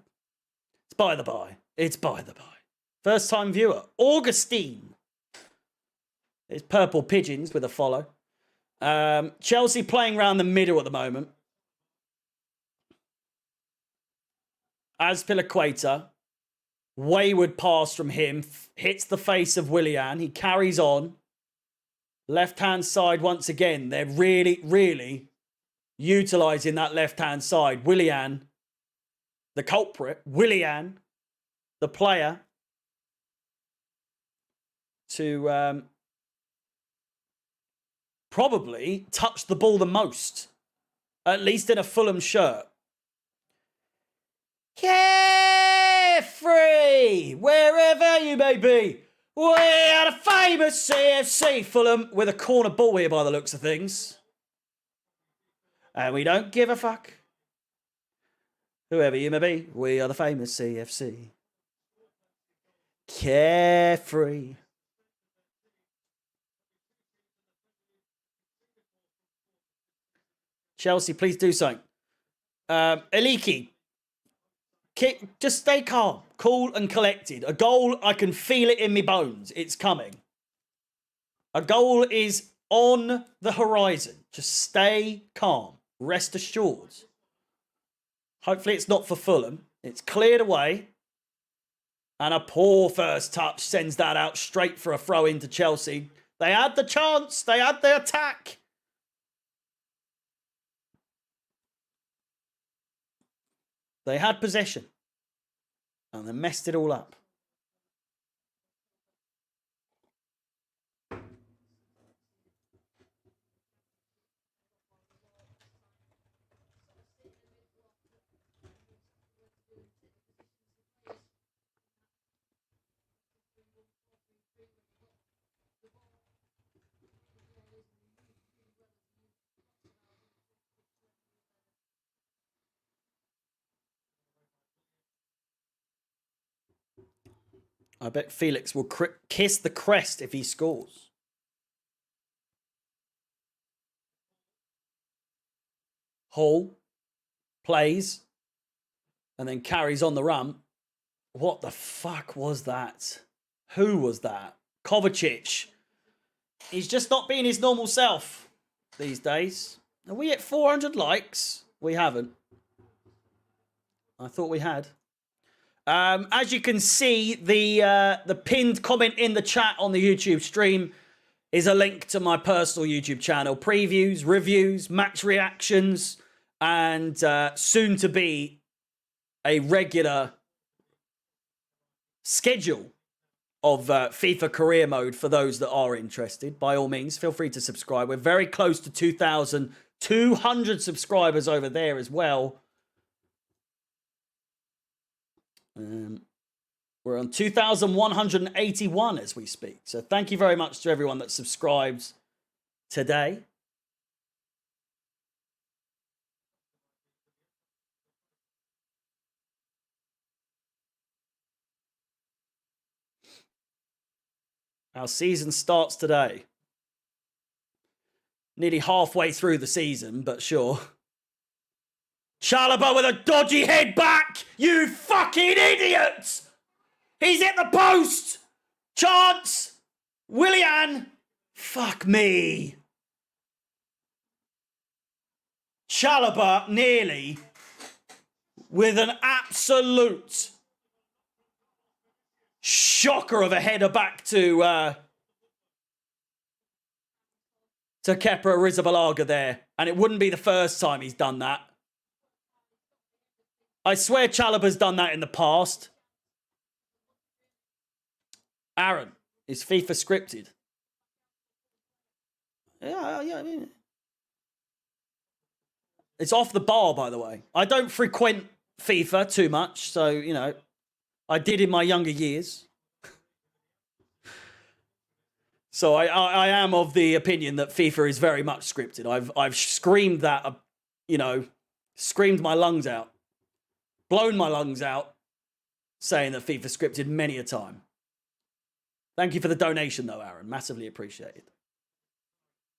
S1: It's by the by. It's by the by. First time viewer, Augustine. It's Purple Pigeons with a follow. Chelsea playing around the middle at the moment. Azpilicueta. Wayward pass from him. Hits the face of Willian. He carries on. Left-hand side once again. They're really, really utilising that left-hand side. Willian, the culprit. Willian, the player, to probably touch the ball the most. At least in a Fulham shirt. Carefree, wherever you may be. We are the famous CFC. Fulham with a corner ball here by the looks of things. And we don't give a fuck. Whoever you may be, we are the famous CFC. Carefree. Chelsea, please do something. Eliki. Just stay calm, cool and collected. A goal, I can feel it in my bones. It's coming. A goal is on the horizon. Just stay calm. Rest assured. Hopefully it's not for Fulham. It's cleared away. And a poor first touch sends that out straight for a throw into Chelsea. They had the chance. They had the attack. They had possession. And they messed it all up. I bet Felix will kiss the crest if he scores. Hall plays and then carries on the run. What the fuck was that? Who was that? Kovacic. He's just not being his normal self these days. Are we at 400 likes? We haven't. I thought we had. As you can see, the pinned comment in the chat on the YouTube stream is a link to my personal YouTube channel. Previews, reviews, match reactions, and soon to be a regular schedule of FIFA career mode for those that are interested. By all means, feel free to subscribe. We're very close to 2,200 subscribers over there as well. We're on 2,181 as we speak. So thank you very much to everyone that subscribes today. Our season starts today. Nearly halfway through the season, but sure. Chalobah with a dodgy head back! You fucking idiots! He's hit the post! Chance! Willian! Fuck me. Chalobah nearly with an absolute shocker of a header back to Kepa Arrizabalaga there. And it wouldn't be the first time he's done that. I swear Chalobah's done that in the past. Aaron, is FIFA scripted? Yeah. It's off the bar, by the way. I don't frequent FIFA too much, so, you know, I did in my younger years. So I am of the opinion that FIFA is very much scripted. I've screamed that, you know, screamed my lungs out, blown my lungs out, saying that FIFA scripted many a time. Thank you for the donation, though, Aaron. Massively appreciated.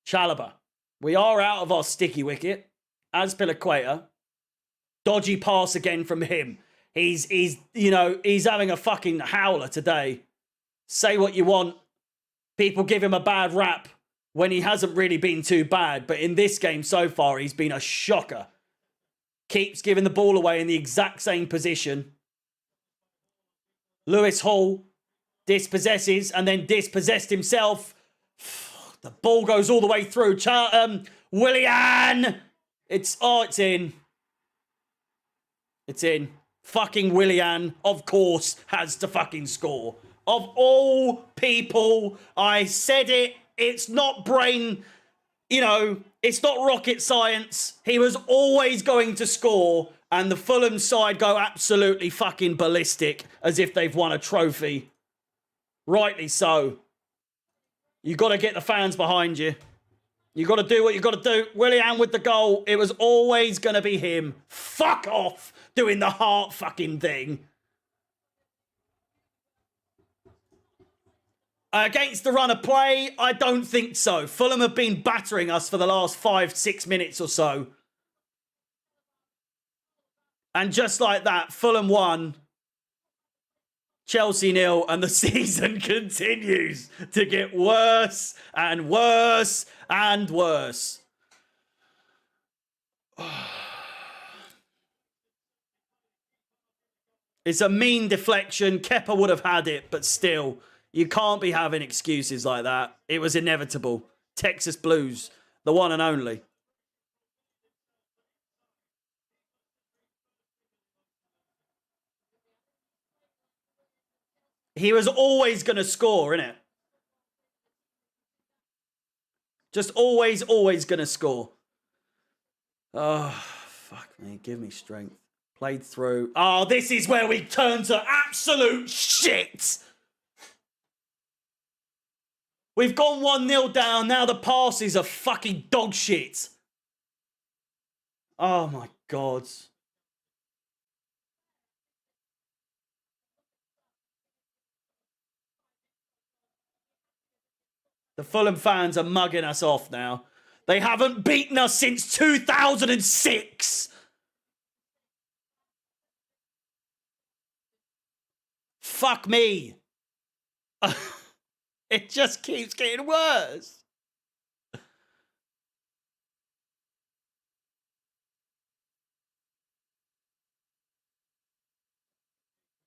S1: Chalobah. We are out of our sticky wicket. Azpilicueta. Dodgy pass again from him. He's having a fucking howler today. Say what you want. People give him a bad rap when he hasn't really been too bad. But in this game so far, he's been a shocker. Keeps giving the ball away in the exact same position. Lewis Hall dispossesses and then dispossessed himself. The ball goes all the way through. Willian! It's in. It's in. Fucking Willian, of course, has to fucking score. Of all people, I said it. It's not brain, it's not rocket science. He was always going to score, and the Fulham side go absolutely fucking ballistic as if they've won a trophy. Rightly so. You got to get the fans behind you. You got to do what you got to do. Willian with the goal. It was always going to be him. Fuck off doing the heart fucking thing. Against the run of play, I don't think so. Fulham have been battering us for the last 5-6 minutes or so. And just like that, Fulham won. Chelsea 0, and the season continues to get worse and worse and worse. It's a mean deflection. Kepa would have had it, but still, you can't be having excuses like that. It was inevitable. Texas Blues, the one and only. He was always going to score, innit? Just always going to score. Oh, fuck me. Give me strength. Played through. Oh, this is where we turn to absolute shit. We've gone 1-0 down. Now the passes are fucking dog shit. Oh, my God. The Fulham fans are mugging us off now. They haven't beaten us since 2006. Fuck me. It just keeps getting worse.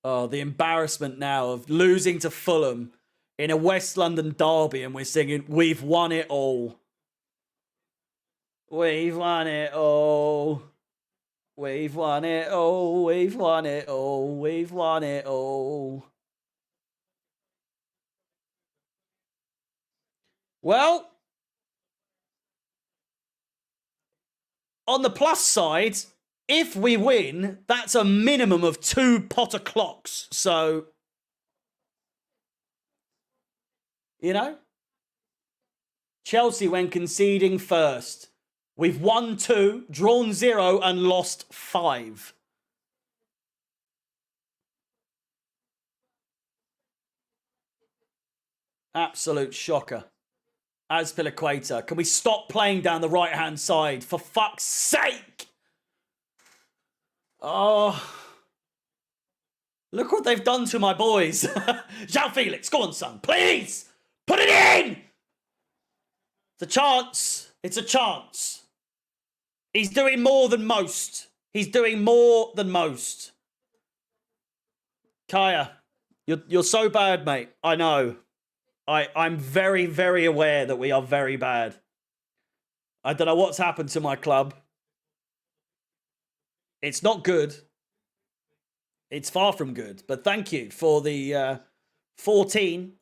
S1: Oh, the embarrassment now of losing to Fulham in a West London derby, and we're singing, "We've won it all. We've won it all. We've won it all. We've won it all. We've won it all." Well, on the plus side, if we win, that's a minimum of 2 Potter clocks. So, you know, Chelsea when conceding first. We've won 2, drawn 0, and lost 5. Absolute shocker. Azpilicueta. Can we stop playing down the right-hand side? For fuck's sake! Oh. Look what they've done to my boys. João Felix, go on, son. Please! Put it in! It's a chance. It's a chance. He's doing more than most. He's doing more than most. Kaya, you're so bad, mate. I know. I'm very, very aware that we are very bad. I don't know what's happened to my club. It's not good. It's far from good. But thank you for the 14.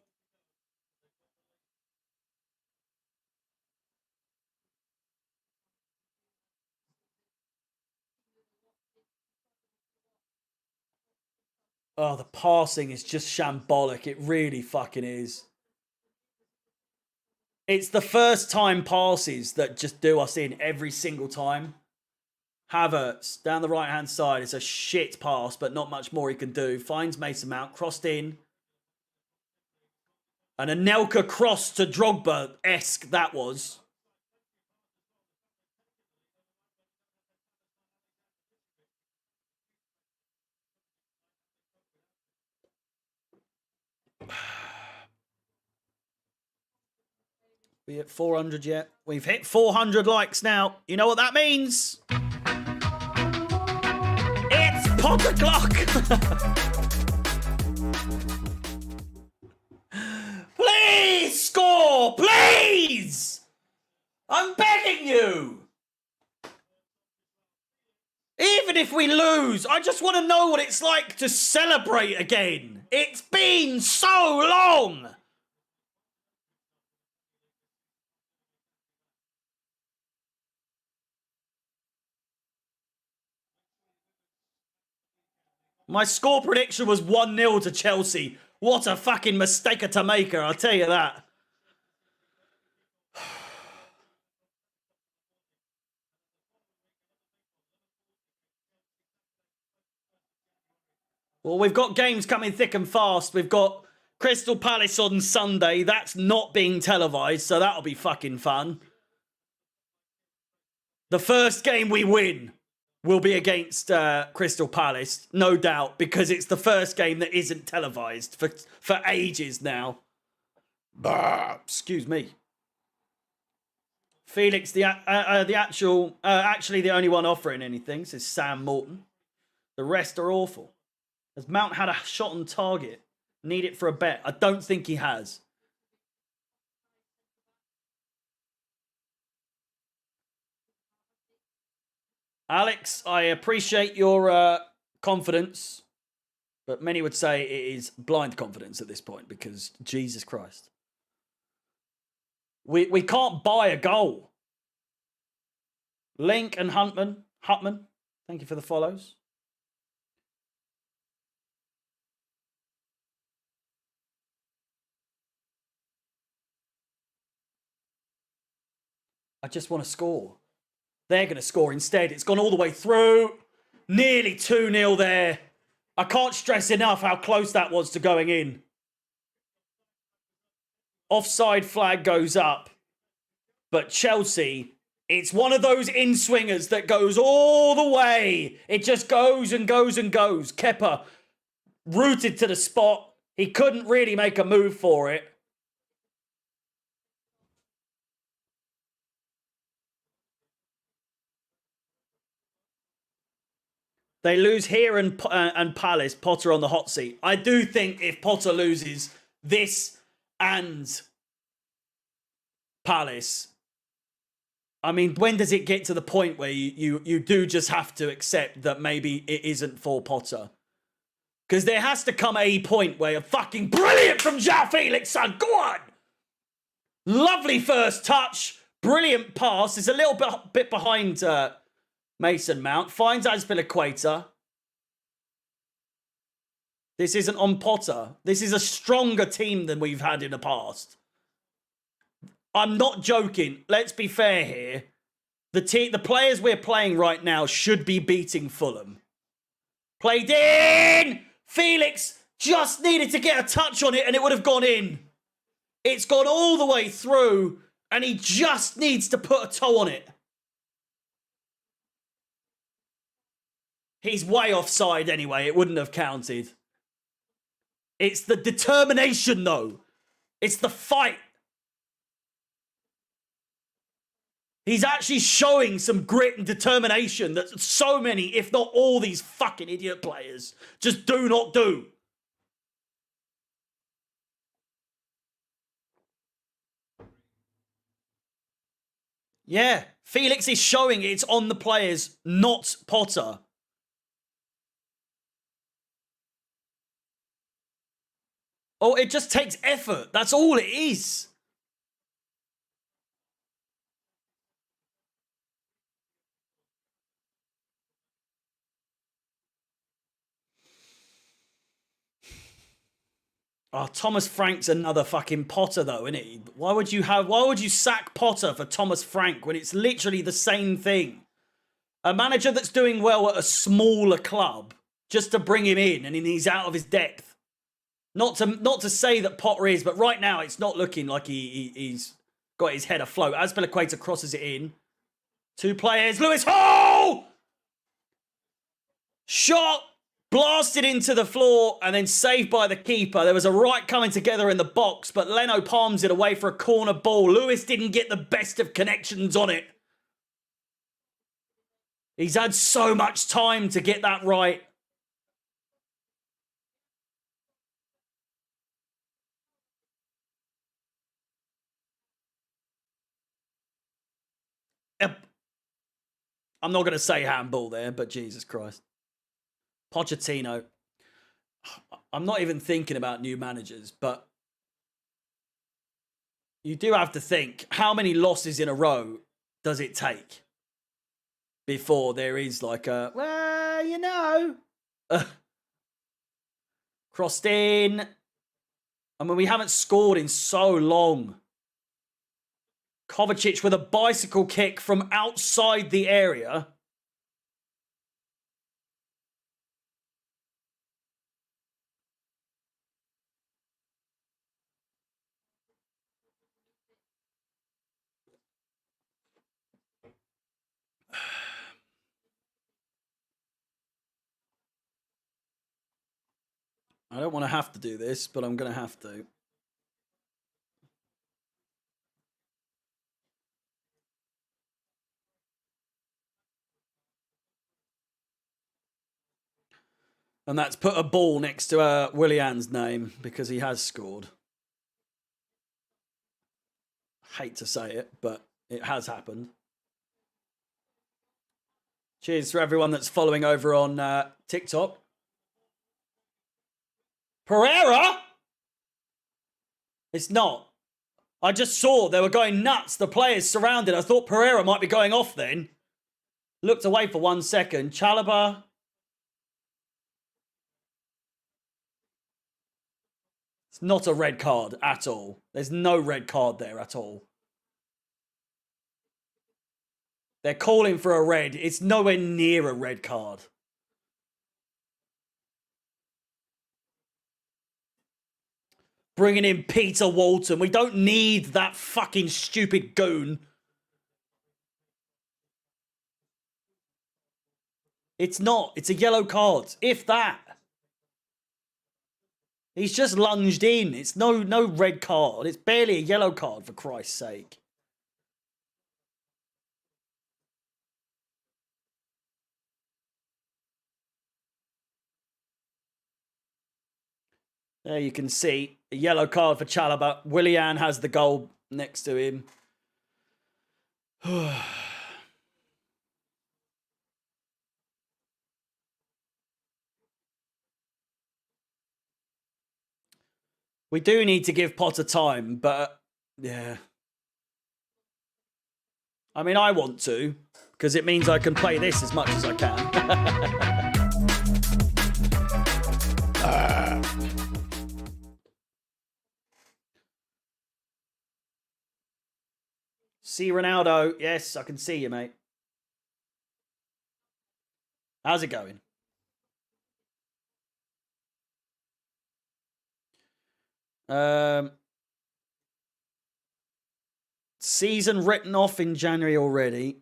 S1: Oh, the passing is just shambolic. It really fucking is. It's the first time passes that just do us in every single time. Havertz, down the right-hand side. It's a shit pass, but not much more he can do. Finds Mason Mount, crossed in. And a Nelka cross to Drogba-esque that was. We at 400 yet? We've hit 400 likes now. You know what that means? It's pot o'clock! Please score! Please! I'm begging you! Even if we lose, I just want to know what it's like to celebrate again. It's been so long! My score prediction was 1-0 to Chelsea. What a fucking mistake to make, I'll tell you that. Well, we've got games coming thick and fast. We've got Crystal Palace on Sunday. That's not being televised, so that'll be fucking fun. The first game we win will be against Crystal Palace, no doubt, because it's the first game that isn't televised for ages now. Excuse me. Felix, actually the only one offering anything, says Sam Morton. The rest are awful. Has Mount had a shot on target? Need it for a bet? I don't think he has. Alex, I appreciate your confidence, but many would say it is blind confidence at this point because Jesus Christ. We can't buy a goal. Link and Hutman, thank you for the follows. I just want to score. They're going to score instead. It's gone all the way through. Nearly 2-0 there. I can't stress enough how close that was to going in. Offside flag goes up. But Chelsea, it's one of those in-swingers that goes all the way. It just goes and goes and goes. Kepa rooted to the spot. He couldn't really make a move for it. They lose here and Palace, Potter on the hot seat. I do think if Potter loses this and Palace, I mean, when does it get to the point where you do just have to accept that maybe it isn't for Potter? Because there has to come a point where you're fucking brilliant from João Felix, son. Go on! Lovely first touch. Brilliant pass. It's a little bit behind... Mason Mount finds Azpilicueta. This isn't on Potter. This is a stronger team than we've had in the past. I'm not joking. Let's be fair here. The players we're playing right now should be beating Fulham. Played in! Felix just needed to get a touch on it and it would have gone in. It's gone all the way through and he just needs to put a toe on it. He's way offside anyway. It wouldn't have counted. It's the determination, though. It's the fight. He's actually showing some grit and determination that so many, if not all these fucking idiot players just do not do. Yeah, Felix is showing it's on the players, not Potter. Oh, it just takes effort. That's all it is. Oh, Thomas Frank's another fucking Potter though, isn't he? Why would you sack Potter for Thomas Frank when it's literally the same thing? A manager that's doing well at a smaller club, just to bring him in and he's out of his depth. Not to say that Potter is, but right now it's not looking like he's got his head afloat. Azpilicueta crosses it in. Two players. Lewis Hall! Shot! Blasted into the floor and then saved by the keeper. There was a right coming together in the box, but Leno palms it away for a corner ball. Lewis didn't get the best of connections on it. He's had so much time to get that right. I'm not going to say handball there, but Jesus Christ. Pochettino. I'm not even thinking about new managers, but you do have to think, how many losses in a row does it take before there is like a, well, you know, crossed in. I mean, we haven't scored in so long. Kovacic with a bicycle kick from outside the area. I don't want to have to do this, but I'm going to have to. And that's put a ball next to Willian's name because he has scored. Hate to say it, but it has happened. Cheers for everyone that's following over on TikTok. Pereira? It's not. I just saw they were going nuts. The players surrounded. I thought Pereira might be going off then. Looked away for 1 second. Chalobah. It's not a red card at all. There's no red card there at all. They're calling for a red. It's nowhere near a red card. Bringing in Peter Walton. We don't need that fucking stupid goon. It's not. It's a yellow card. If that. He's just lunged in. It's no red card. It's barely a yellow card, for Christ's sake. There you can see a yellow card for Chalobah. Willian has the goal next to him. We do need to give Potter time, but yeah. I mean, I want to, because it means I can play this as much as I can. See Ronaldo. Yes, I can see you, mate. How's it going? Season written off in January already.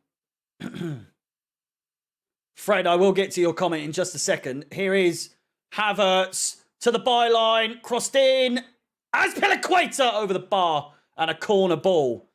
S1: Fred, I will get to your comment in just a second. Here is Havertz to the byline, crossed in. Azpilicueta over the bar and a corner ball.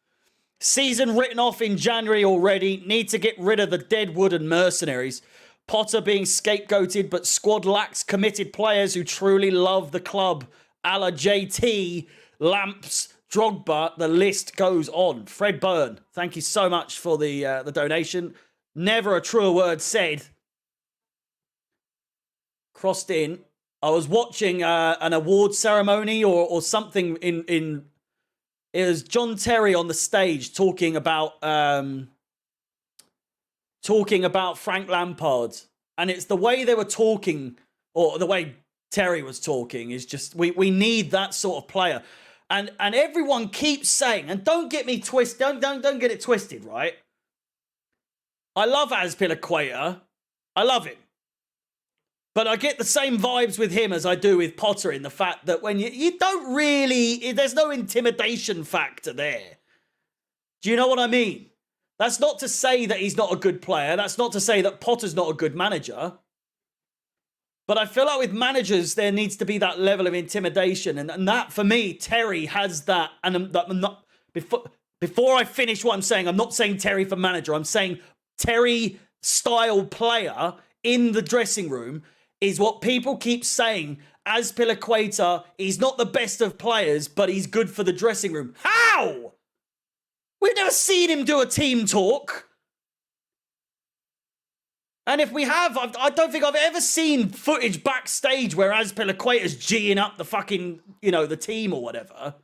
S1: Season written off in January already. Need to get rid of the deadwood and mercenaries. Potter being scapegoated, but squad lacks committed players who truly love the club. A la JT, Lamps, Drogba, the list goes on. Fred Byrne, thank you so much for the donation. Never a truer word said. Crossed in. I was watching an award ceremony or something in it was John Terry on the stage talking about Frank Lampard, and it's the way they were talking, or the way Terry was talking, is just we need that sort of player, and everyone keeps saying, and don't get me twisted, don't get it twisted, right? I love Azpilicueta, I love him. But I get the same vibes with him as I do with Potter, in the fact that when you don't really, there's no intimidation factor there. Do you know what I mean? That's not to say that he's not a good player. That's not to say that Potter's not a good manager. But I feel like with managers, there needs to be that level of intimidation. And that, for me, Terry has that. And I'm not, before I finish what I'm saying, I'm not saying Terry for manager. I'm saying Terry style player in the dressing room is what people keep saying. Azpilicueta, he's not the best of players, but he's good for the dressing room. How? We've never seen him do a team talk. And if we have, I don't think I've ever seen footage backstage where Azpilicueta's G'ing up the fucking, the team or whatever.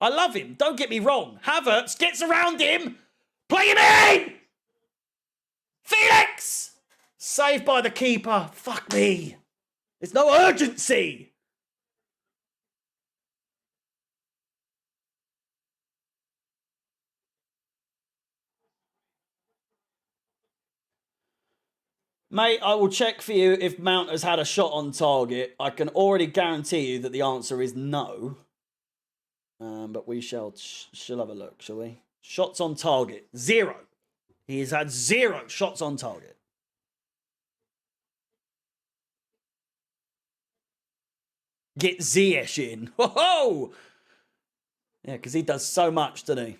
S1: I love him. Don't get me wrong. Havertz gets around him. Play him in! Felix! Saved by the keeper. Fuck me. There's no urgency. Mate, I will check for you if Mount has had a shot on target. I can already guarantee you that the answer is no. But we shall have a look, shall we? Shots on target. 0. He has had 0 shots on target. Get Ziyech in. Whoa! Yeah, because he does so much, doesn't he?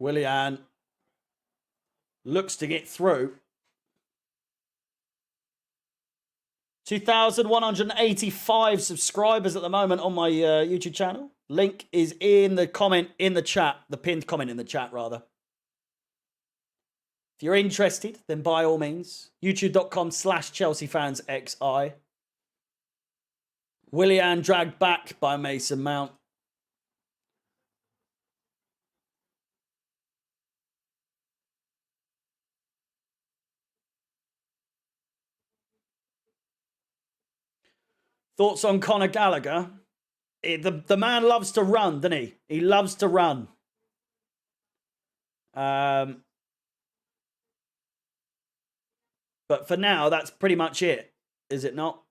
S1: Willian looks to get through. 2,185 subscribers at the moment on my YouTube channel. Link is in the comment in the chat, the pinned comment in the chat, rather. If you're interested, then by all means, youtube.com/ChelseaFansXI. Willian dragged back by Mason Mount. Thoughts on Conor Gallagher? The man loves to run, doesn't he? He loves to run. But for now, that's pretty much it, is it not?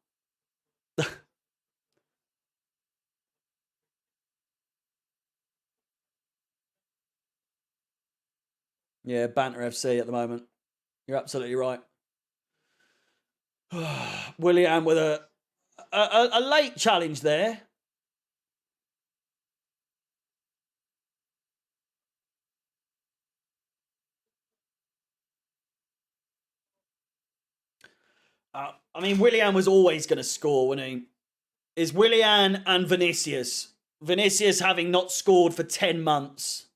S1: Yeah, Banter FC at the moment. You're absolutely right. Willian with a late challenge there. I mean, Willian was always going to score, wasn't he? Is Willian and Vinicius. Vinicius having not scored for 10 months.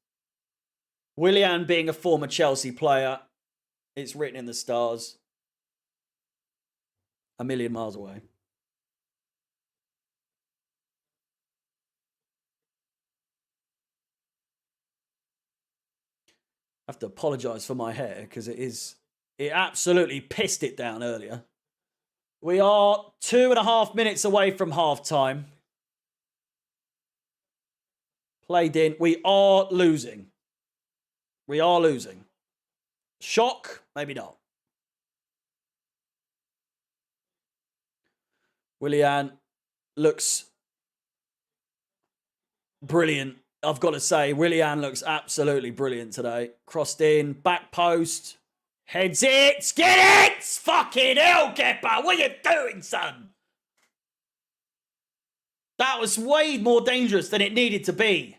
S1: Willian being a former Chelsea player. It's written in the stars. a million miles away. I have to apologise for my hair because it absolutely pissed it down earlier. We are 2.5 minutes away from half time. Played in. We are losing. We are losing. Shock? Maybe not. Willian looks brilliant. I've got to say, Willian looks absolutely brilliant today. Crossed in, back post, heads it, get it! Fucking hell, Kepa, what are you doing, son? That was way more dangerous than it needed to be.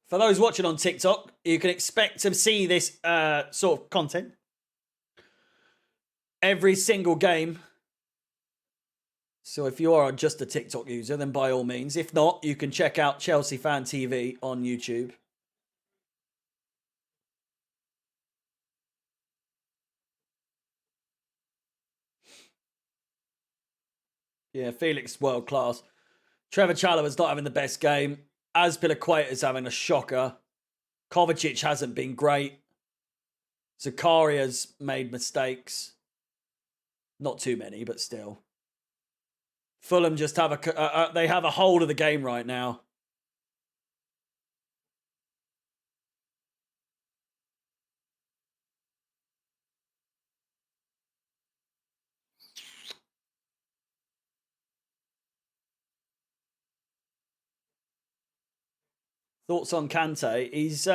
S1: For those watching on TikTok, you can expect to see this sort of content every single game. So if you are just a TikTok user, then by all means. If not, you can check out Chelsea Fan TV on YouTube. Yeah, Felix, world class. Trevor Chalobah's not having the best game. Azpilicueta's having a shocker. Kovacic hasn't been great. Zakaria's made mistakes. Not too many, but still. Fulham just have they have a hold of the game right now. Thoughts on Kante? He's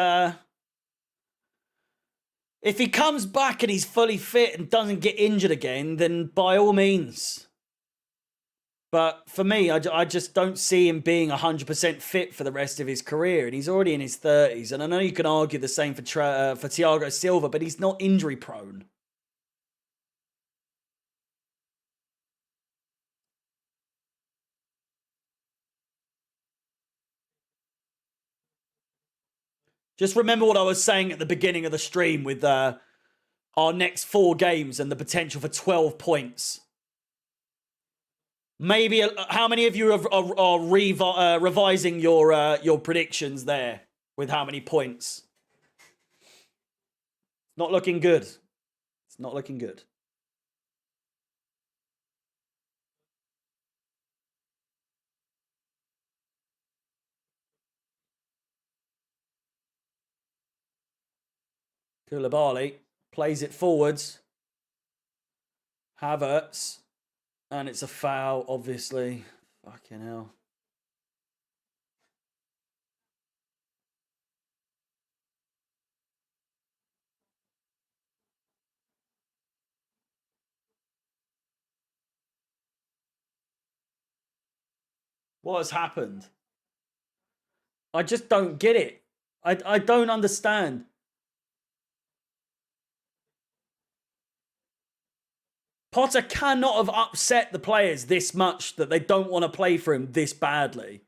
S1: if he comes back and he's fully fit and doesn't get injured again, then by all means. But for me, I just don't see him being 100% fit for the rest of his career. And he's already in his 30s. And I know you can argue the same for Thiago Silva, but he's not injury prone. Just remember what I was saying at the beginning of the stream with our next 4 games and the potential for 12 points. Maybe how many of you are revising your predictions there with how many points? Not looking good. It's not looking good. Koulibaly plays it forwards. Havertz. And it's a foul, obviously. Fucking hell. What has happened? I just don't get it. I don't understand. Potter cannot have upset the players this much that they don't want to play for him this badly.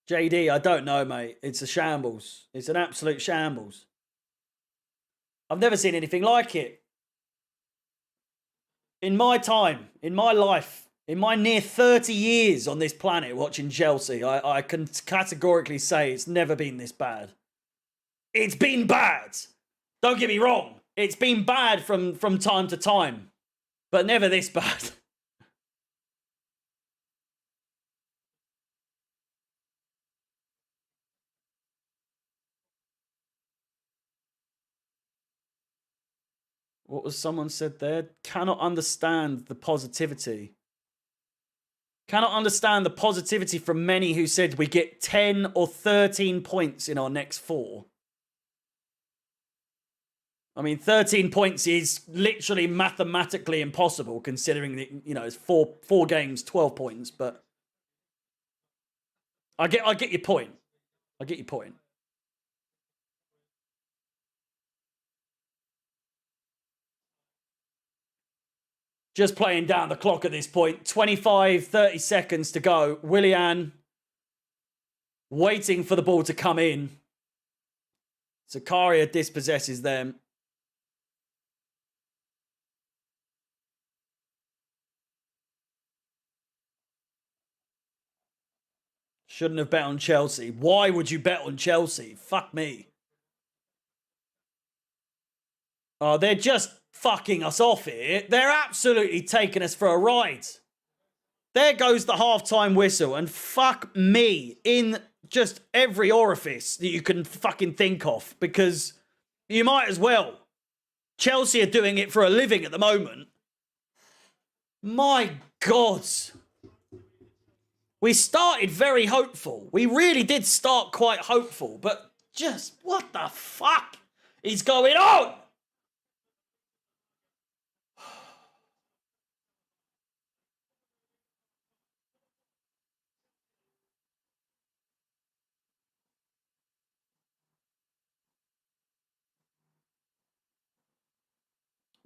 S1: JD, I don't know, mate. It's a shambles. It's an absolute shambles. I've never seen anything like it. In my time, in my life, in my near 30 years on this planet watching Chelsea, I can categorically say it's never been this bad. It's been bad. Don't get me wrong. It's been bad from time to time, but never this bad. What was someone said there? Cannot understand the positivity. Cannot understand the positivity from many who said we get 10 or 13 points in our next 4. I mean, 13 points is literally mathematically impossible considering that, you know, it's four games, 12 points, but I get your point. I get your point. Just playing down the clock at this point. 25, 30 seconds to go. Willian waiting for the ball to come in. Zakaria dispossesses them. Shouldn't have bet on Chelsea. Why would you bet on Chelsea? Fuck me. Oh, they're just fucking us off here. They're absolutely taking us for a ride. There goes the halftime whistle, and fuck me in just every orifice that you can fucking think of, because you might as well. Chelsea are doing it for a living at the moment. My God. We started very hopeful. We really did start quite hopeful, but just what the fuck is going on?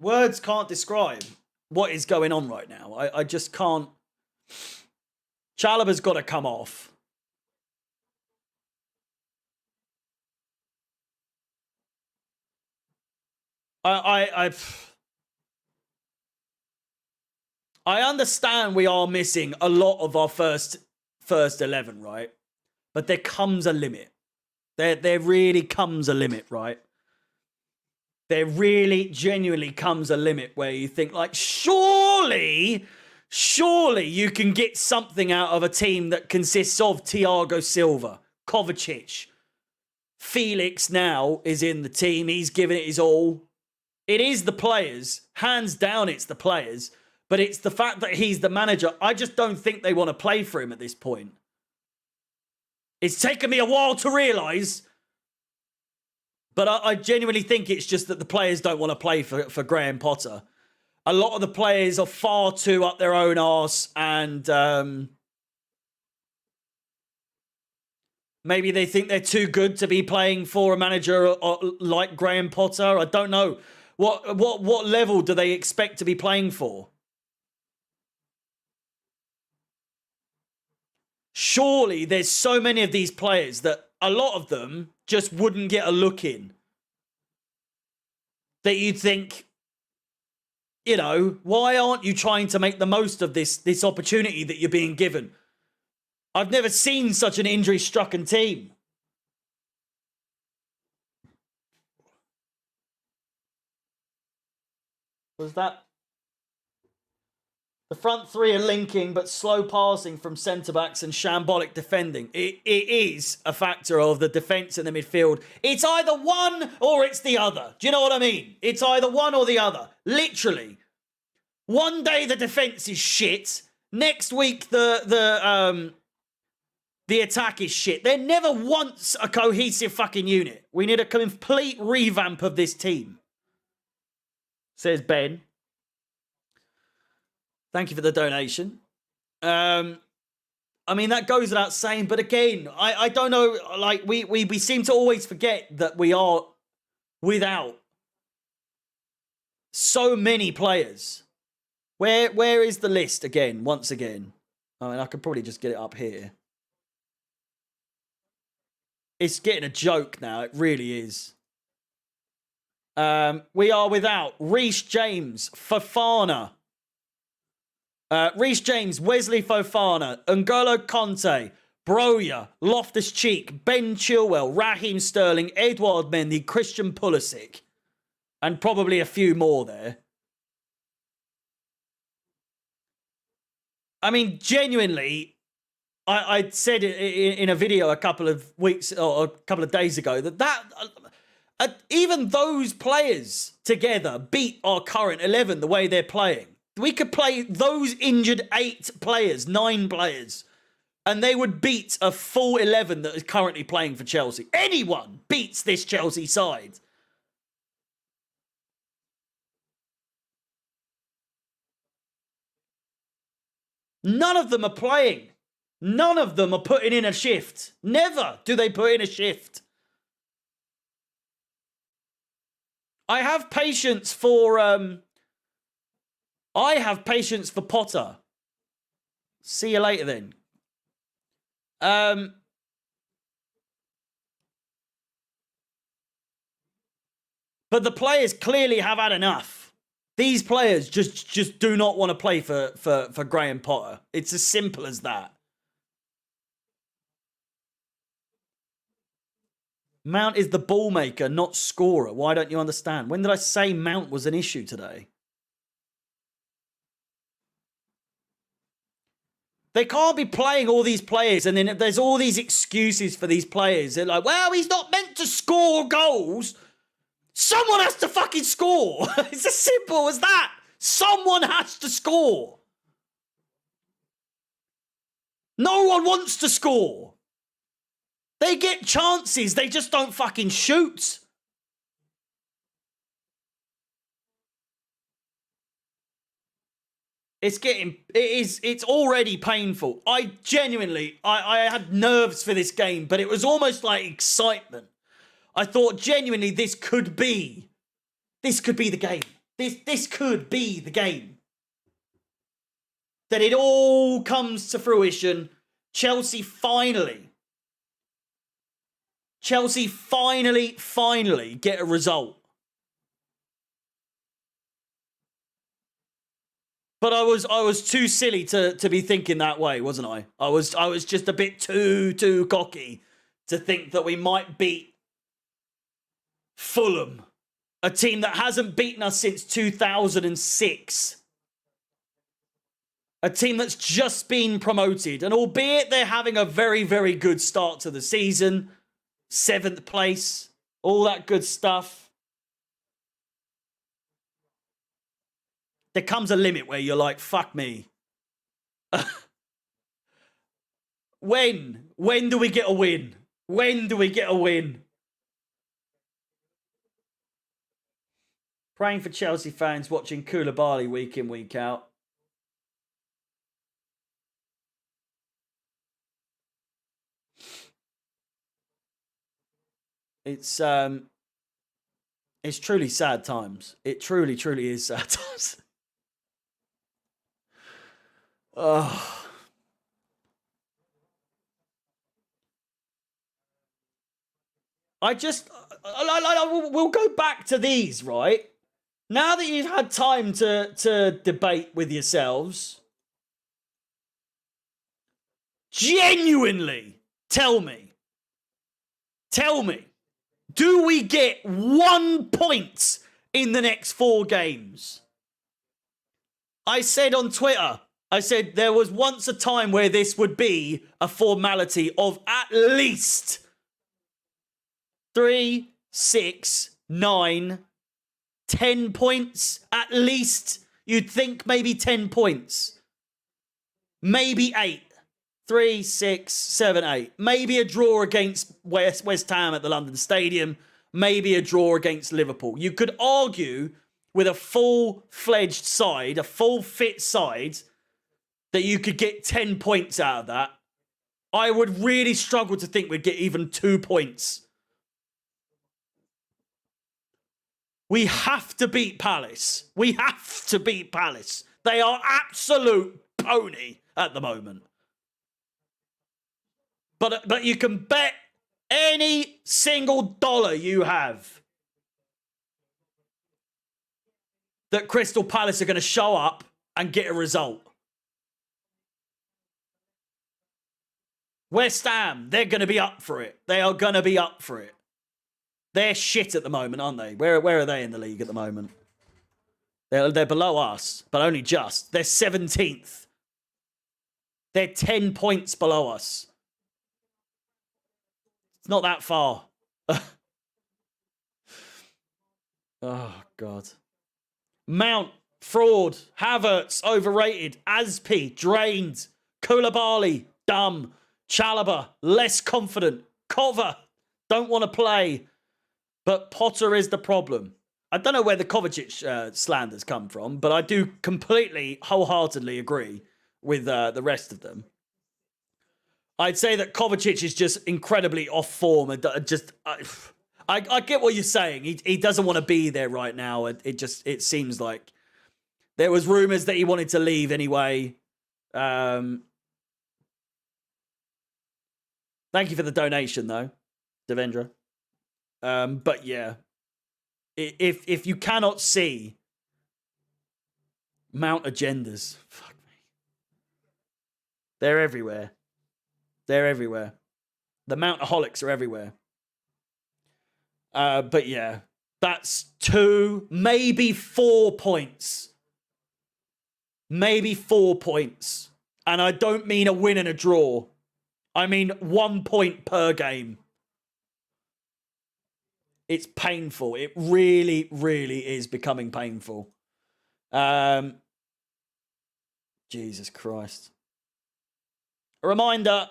S1: Words can't describe what is going on right now. I just can't. Chalobah's got to come off. I understand we are missing a lot of our first 11, right? But there comes a limit. There really comes a limit, right? There really genuinely comes a limit where you think, like, surely you can get something out of a team that consists of Thiago Silva, Kovacic. Felix now is in the team. He's giving it his all. It is the players. Hands down, it's the players. But it's the fact that he's the manager. I just don't think they want to play for him at this point. It's taken me a while to realise. But I genuinely think it's just that the players don't want to play for Graham Potter. A lot of the players are far too up their own arse, and maybe they think they're too good to be playing for a manager like Graham Potter. I don't know. What level do they expect to be playing for? Surely there's so many of these players that a lot of them just wouldn't get a look in. That you'd think, you know, why aren't you trying to make the most of this opportunity that you're being given? I've never seen such an injury-stricken team. Was that? The front three are linking, but slow passing from centre-backs and shambolic defending. It is a factor of the defence in the midfield. It's either one or it's the other. Do you know what I mean? It's either one or the other. Literally. One day the defence is shit. Next week the attack is shit. They're never once a cohesive fucking unit. We need a complete revamp of this team. Says Ben. Thank you for the donation. I mean, that goes without saying, but again, I don't know, like, we seem to always forget that we are without so many players. Where is the list again, once again? I mean, I could probably just get it up here. It's getting a joke now, it really is. We are without Reece James, Fofana, Reece James, Wesley Fofana, N'Golo Conte, Broja, Loftus-Cheek, Ben Chilwell, Raheem Sterling, Edouard Mendy, Christian Pulisic, and probably a few more there. I mean, genuinely, I said in a video a couple of weeks or a couple of days ago that even those players together beat our current 11 the way they're playing. We could play those injured 8 players, 9 players, and they would beat a full 11 that is currently playing for Chelsea. Anyone beats this Chelsea side. None of them are playing. None of them are putting in a shift. Never do they put in a shift. I have patience for I have patience for Potter. See you later then. But the players clearly have had enough. These players just do not want to play for Graham Potter. It's as simple as that. Mount is the ball maker, not scorer. Why don't you understand? When did I say Mount was an issue today? They can't be playing all these players and then there's all these excuses for these players. They're like, well, he's not meant to score goals. Someone has to fucking score. It's as simple as that. Someone has to score. No one wants to score. They get chances. They just don't fucking shoot. It's already painful. I had nerves for this game, but it was almost like excitement. I thought genuinely this could be the game. This could be the game. That it all comes to fruition. Chelsea finally get a result. But I was too silly to be thinking that way, wasn't I? I was just a bit too cocky to think that we might beat Fulham, a team that hasn't beaten us since 2006. A team that's just been promoted. And albeit they're having a very, very good start to the season, 7th place, all that good stuff. There comes a limit where you're like, fuck me. When do we get a win? When do we get a win? Praying for Chelsea fans watching Koulibaly week in, week out. It's truly sad times. It truly is sad times. Oh. We'll go back to these, right? Now that you've had time to debate with yourselves, genuinely tell me, do we get 1 point in the next 4 games? I said on Twitter, there was once a time where this would be a formality of at least 3, 6, 9, 10 points. At least you'd think maybe 10 points. Maybe 8. 3, 6, 7, 8. Maybe a draw against West Ham at the London Stadium. Maybe a draw against Liverpool. You could argue with a full-fledged side, a full-fit side, that you could get 10 points out of that. I would really struggle to think we'd get even 2 points. We have to beat Palace. We have to beat Palace. They are absolute pony at the moment. But you can bet any single dollar you have that Crystal Palace are going to show up and get a result. West Ham, they're going to be up for it. They are going to be up for it. They're shit at the moment, aren't they? Where are they in the league at the moment? They're below us, but only just. They're 17th. They're 10 points below us. It's not that far. Oh, God. Mount, fraud. Havertz, overrated. Aspi, drained. Koulibaly, dumb. Chalobah, less confident. Cover, don't want to play. But Potter is the problem. I don't know where the Kovacic slanders come from, but I do completely, wholeheartedly agree with the rest of them. I'd say that Kovacic is just incredibly off form. And I get what you're saying. He doesn't want to be there right now. It seems like There was rumours that he wanted to leave anyway. Thank you for the donation, though, Devendra. But yeah, if you cannot see Mount agendas, fuck me, they're everywhere. They're everywhere. The Mountaholics are everywhere. But yeah, that's 2, maybe 4 points. Maybe 4 points. And I don't mean a win and a draw. I mean 1 point per game. It's painful. It really, really is becoming painful. Jesus Christ. A reminder,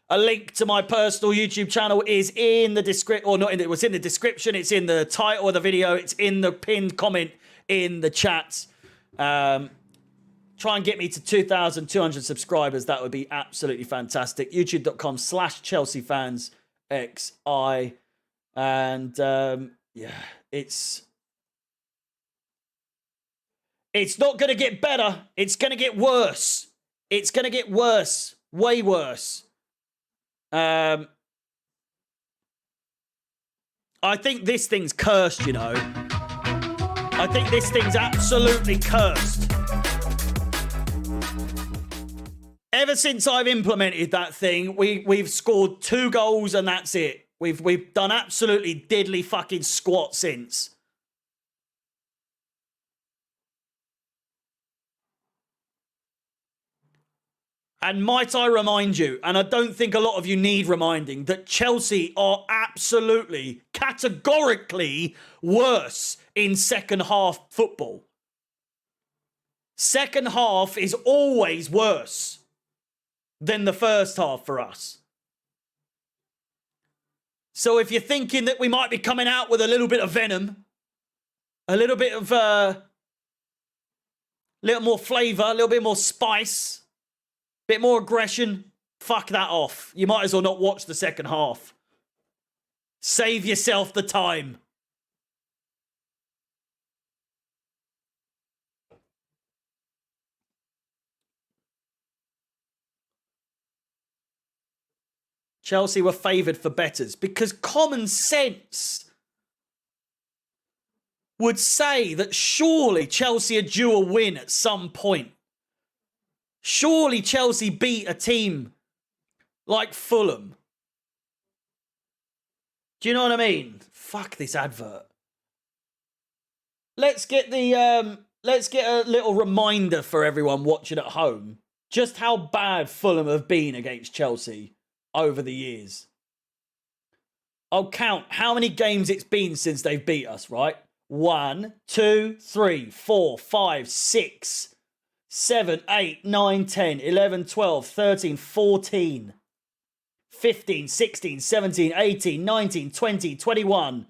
S1: a link to my personal YouTube channel is in the description, or not in it was in the description. It's in the title of the video. It's in the pinned comment in the chat. Try and get me to 2,200 subscribers. That would be absolutely fantastic. YouTube.com/Chelsea fans XI. And yeah, it's not going to get better. It's going to get worse. It's going to get worse. Way worse. I think this thing's cursed, you know. I think this thing's absolutely cursed. Ever since I've implemented that thing, we've scored 2 goals and that's it. We've done absolutely diddly fucking squat since. And might I remind you, and I don't think a lot of you need reminding, that Chelsea are absolutely, categorically worse in second half football. Second half is always worse than the first half for us. So if you're thinking that we might be coming out with a little bit of venom, a little bit of, little more flavour, a little bit more spice, a bit more aggression, fuck that off. You might as well not watch the second half. Save yourself the time. Chelsea were favoured for betters because common sense would say that surely Chelsea are due a win at some point. Surely Chelsea beat a team like Fulham. Do you know what I mean? Fuck this advert. Let's get a little reminder for everyone watching at home just how bad Fulham have been against Chelsea over the years. I'll count how many games it's been since they've beat us, right? 1, 2, 3, 4, 5, 6, 7, 8, 9, 10, 11, 12, 13, 14, 15, 16, 17, 18, 19, 20, 21.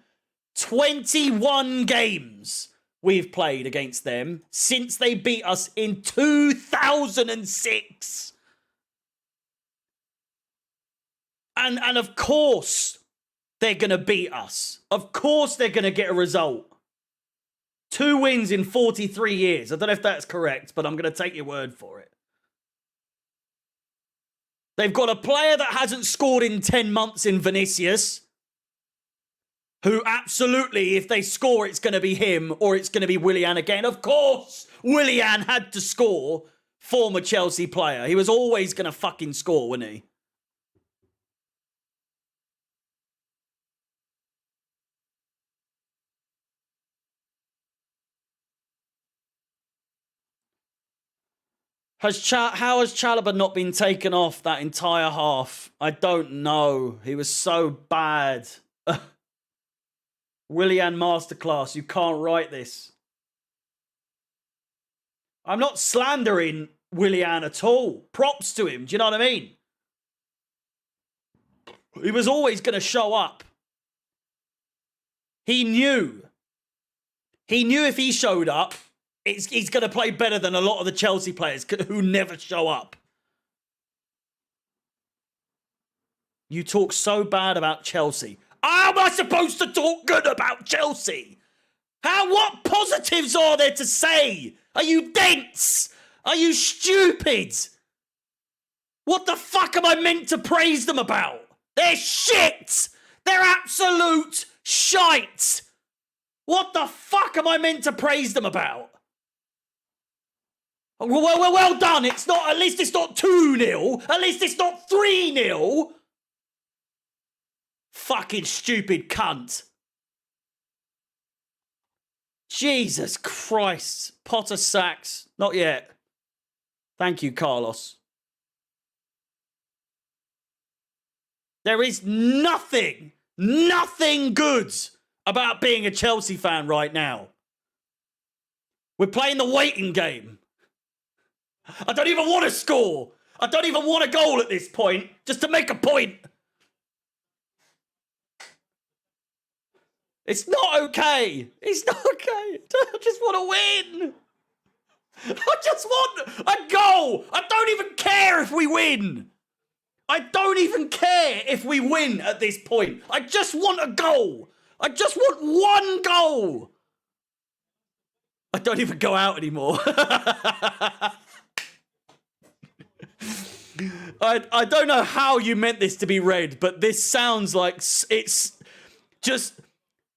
S1: 21 games we've played against them since they beat us in 2006. And of course, they're going to beat us. Of course, they're going to get a result. 2 wins in 43 years. I don't know if that's correct, but I'm going to take your word for it. They've got a player that hasn't scored in 10 months in Vinicius, who absolutely, if they score, it's going to be him or it's going to be Willian again. Of course, Willian had to score, former Chelsea player. He was always going to fucking score, wasn't he? How has Chalobah not been taken off that entire half? I don't know. He was so bad. Willian masterclass. You can't write this. I'm not slandering Willian at all. Props to him. Do you know what I mean? He was always going to show up. He knew. He knew if he showed up, he's going to play better than a lot of the Chelsea players who never show up. You talk so bad about Chelsea. How am I supposed to talk good about Chelsea? What positives are there to say? Are you dense? Are you stupid? What the fuck am I meant to praise them about? They're shit! They're absolute shite! What the fuck am I meant to praise them about? Well done. It's not, at least it's not 2-0. At least it's not 3-0. Fucking stupid cunt. Jesus Christ. Potter sacks. Not yet. Thank you, Carlos. There is nothing good about being a Chelsea fan right now. We're playing the waiting game. I don't even want to score. I don't even want a goal at this point, just to make a point. It's not okay. It's not okay. I just want to win. I just want a goal. I don't even care if we win. I don't even care if we win at this point. I just want a goal. I just want one goal. I don't even go out anymore. I don't know how you meant this to be read, but this sounds like it's just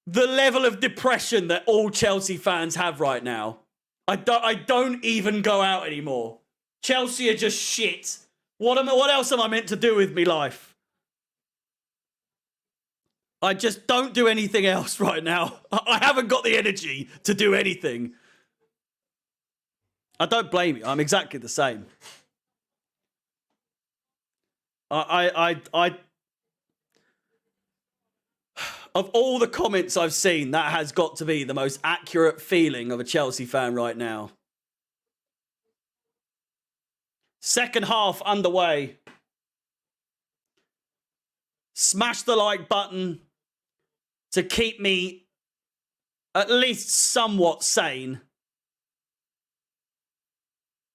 S1: the level of depression that all Chelsea fans have right now. I don't even go out anymore. Chelsea are just shit. What else am I meant to do with me life? I just don't do anything else right now. I haven't got the energy to do anything. I don't blame you. I'm exactly the same. Of all the comments I've seen, that has got to be the most accurate feeling of a Chelsea fan right now. Second half underway. Smash the like button to keep me at least somewhat sane.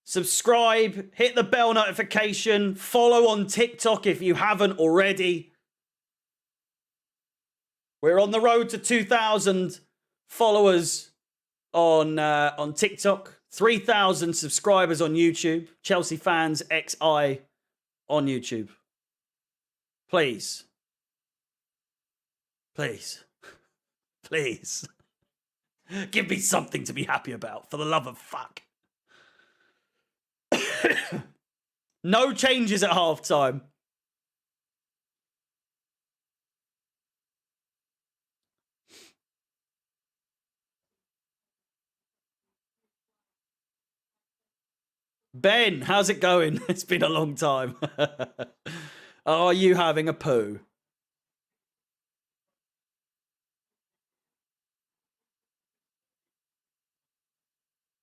S1: Subscribe, hit the bell notification, follow on TikTok if you haven't already. We're on the road to 2,000 followers on TikTok. 3,000 subscribers on YouTube. Chelsea Fans XI on YouTube. Please. Please. Please. Give me something to be happy about, for the love of fuck. No changes at halftime. Ben, how's it going? It's been a long time. Are you having a poo?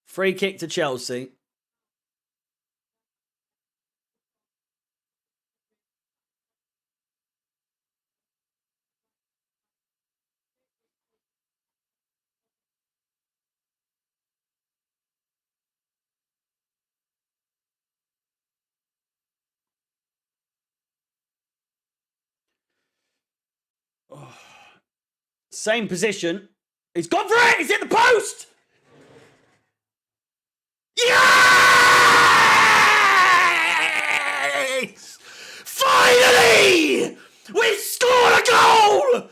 S1: Free kick to Chelsea. Oh. Same position. He's gone for it! He's hit the post! Yes! Finally! We've scored a goal!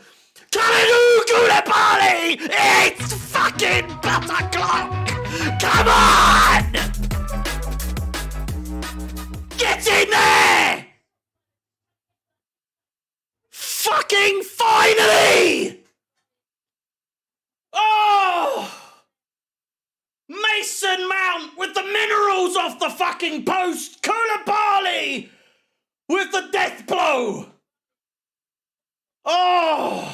S1: Kalidou Koulibaly! It's fucking Butterclock! Come on! Get in there! Fucking finally! Oh! Mason Mount with the minerals off the fucking post! Koulibaly with the death blow! Oh!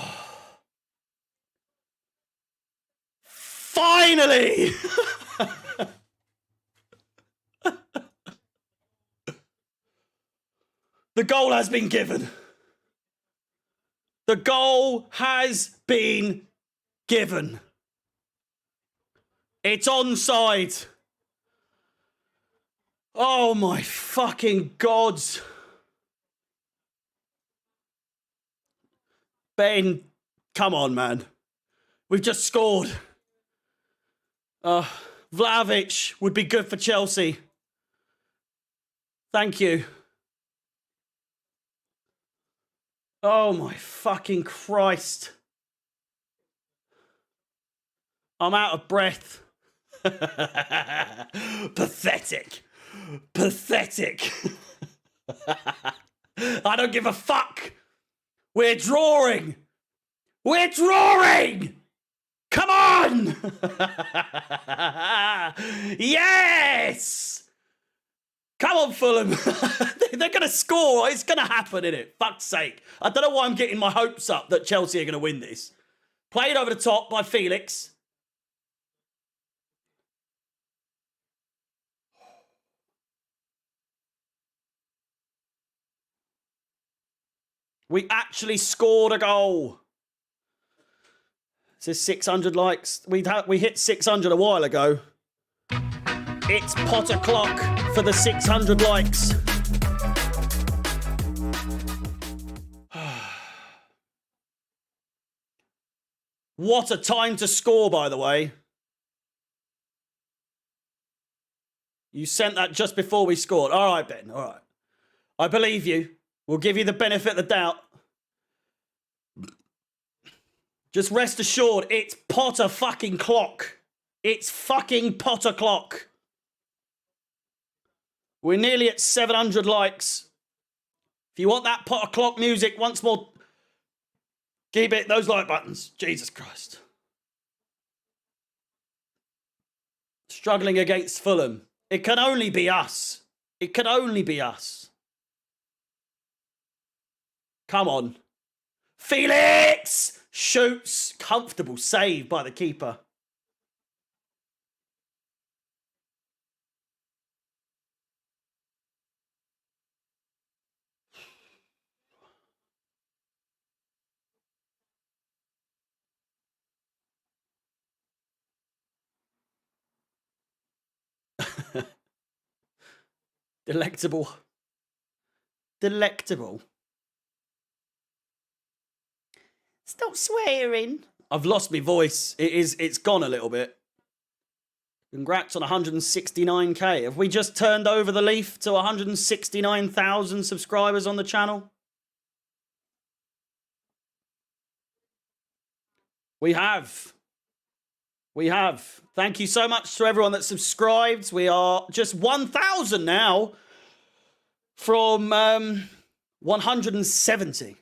S1: Finally! The goal has been given. The goal has been given. It's onside. Oh my fucking gods. Ben, come on, man. We've just scored. Vlahovic would be good for Chelsea. Thank you. Oh my fucking Christ. I'm out of breath. Pathetic. Pathetic. I don't give a fuck. We're drawing. We're drawing. Come on. Yes. Come on, Fulham. They're going to score. It's going to happen, innit? Fuck's sake. I don't know why I'm getting my hopes up that Chelsea are going to win this. Played over the top by Felix. We actually scored a goal. It says 600 likes. We hit 600 a while ago. It's pot o'clock for the 600 likes. What a time to score, by the way. You sent that just before we scored. All right, Ben. All right. I believe you. We'll give you the benefit of the doubt. Just rest assured, it's Potter fucking clock. It's fucking Potter clock. We're nearly at 700 likes. If you want that Potter clock music once more, keep it those like buttons. Jesus Christ. Struggling against Fulham. It can only be us. It can only be us. Come on. Felix shoots. Comfortable save by the keeper. Delectable. Delectable. Stop swearing. I've lost my voice. It's gone a little bit. Congrats on 169k. Have we just turned over the leaf to 169,000 subscribers on the channel? We have. We have. Thank you so much to everyone that subscribed. We are just 1,000 now from 170.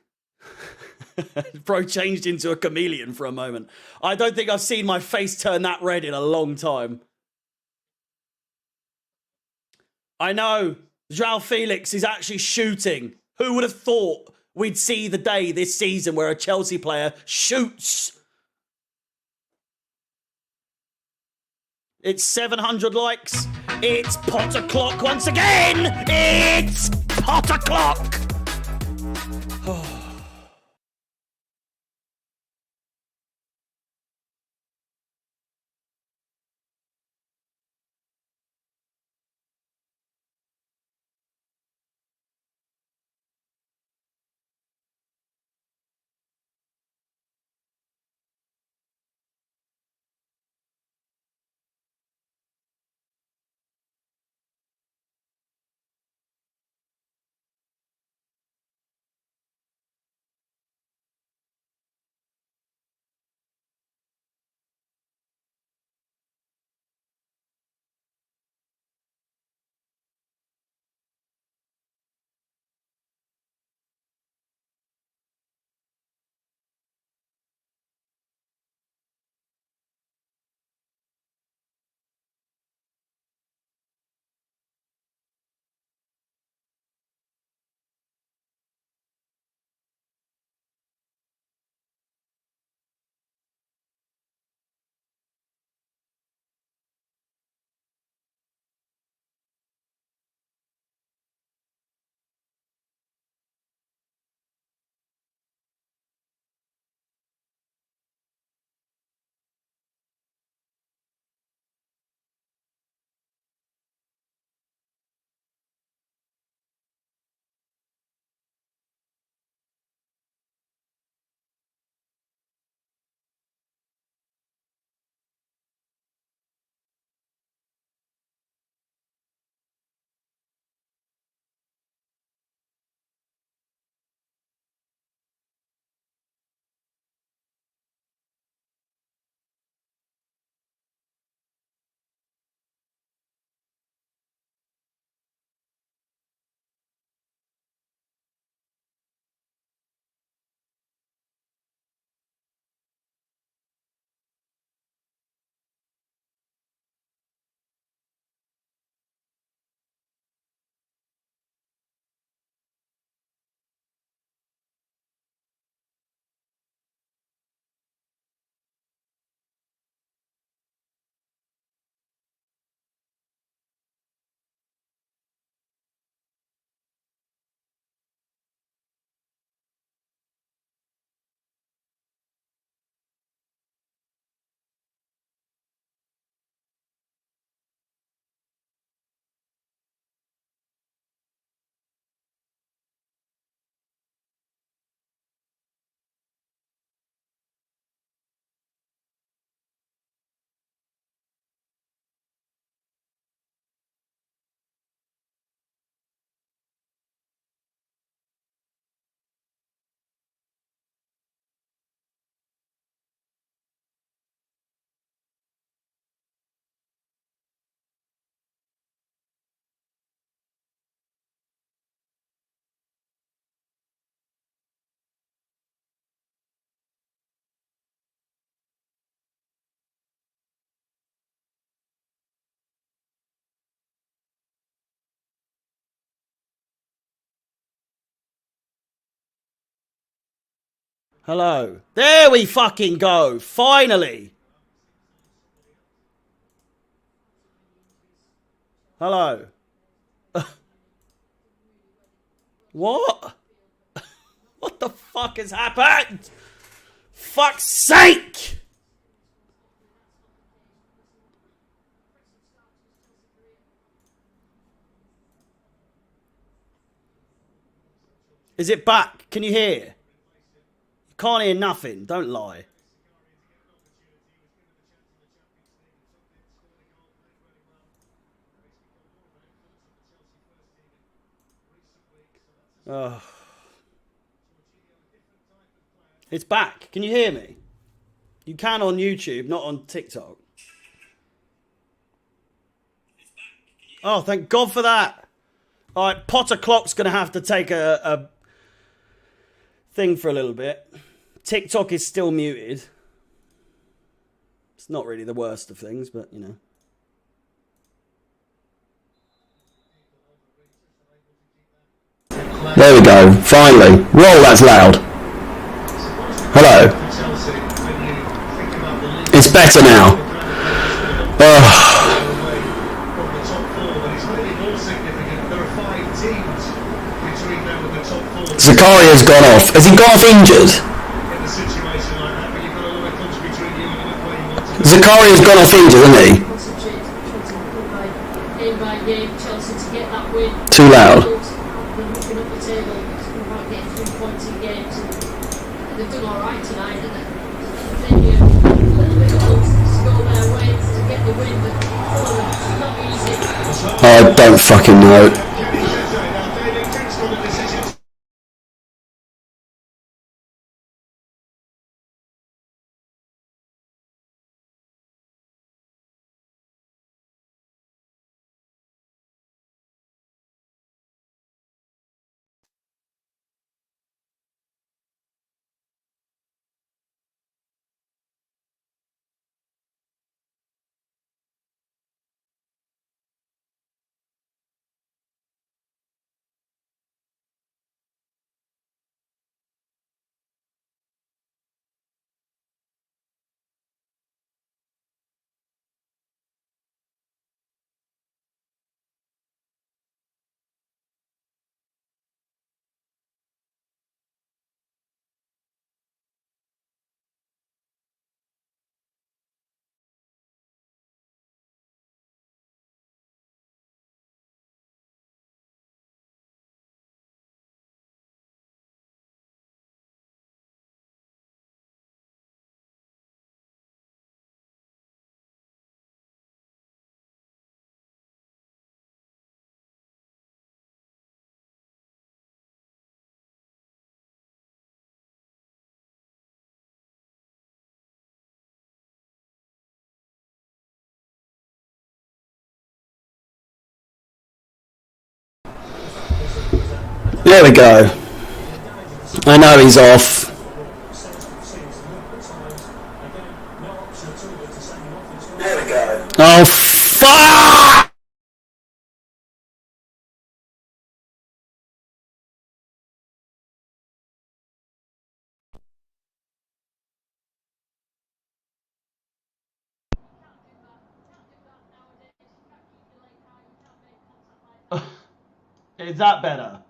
S1: Bro changed into a chameleon for a moment. I don't think I've seen my face turn that red in a long time. I know. João Felix is actually shooting. Who would have thought we'd see the day this season where a Chelsea player shoots? It's 700 likes. It's Potter clock once again. It's Potter clock. Hello. There we fucking go. Finally. Hello. What? What the fuck has happened? Fuck's sake! Is it back? Can you hear? You can't hear nothing. Don't lie. Oh. It's back. Can you hear me? You can on YouTube, not on TikTok. Oh, thank God for that. All right, Potter Clock's going to have to take a thing for a little bit. TikTok is still muted. It's not really the worst of things, but, you know.
S2: There we go, finally. Roll, that's loud. Hello. It's better now. Zakaria's gone off. Has he gone off injured? Zakaria's gone off injured, hasn't he? Too loud. I don't fucking know. There we go. I know he's off. There we go. Oh, fuck!
S1: Is that better?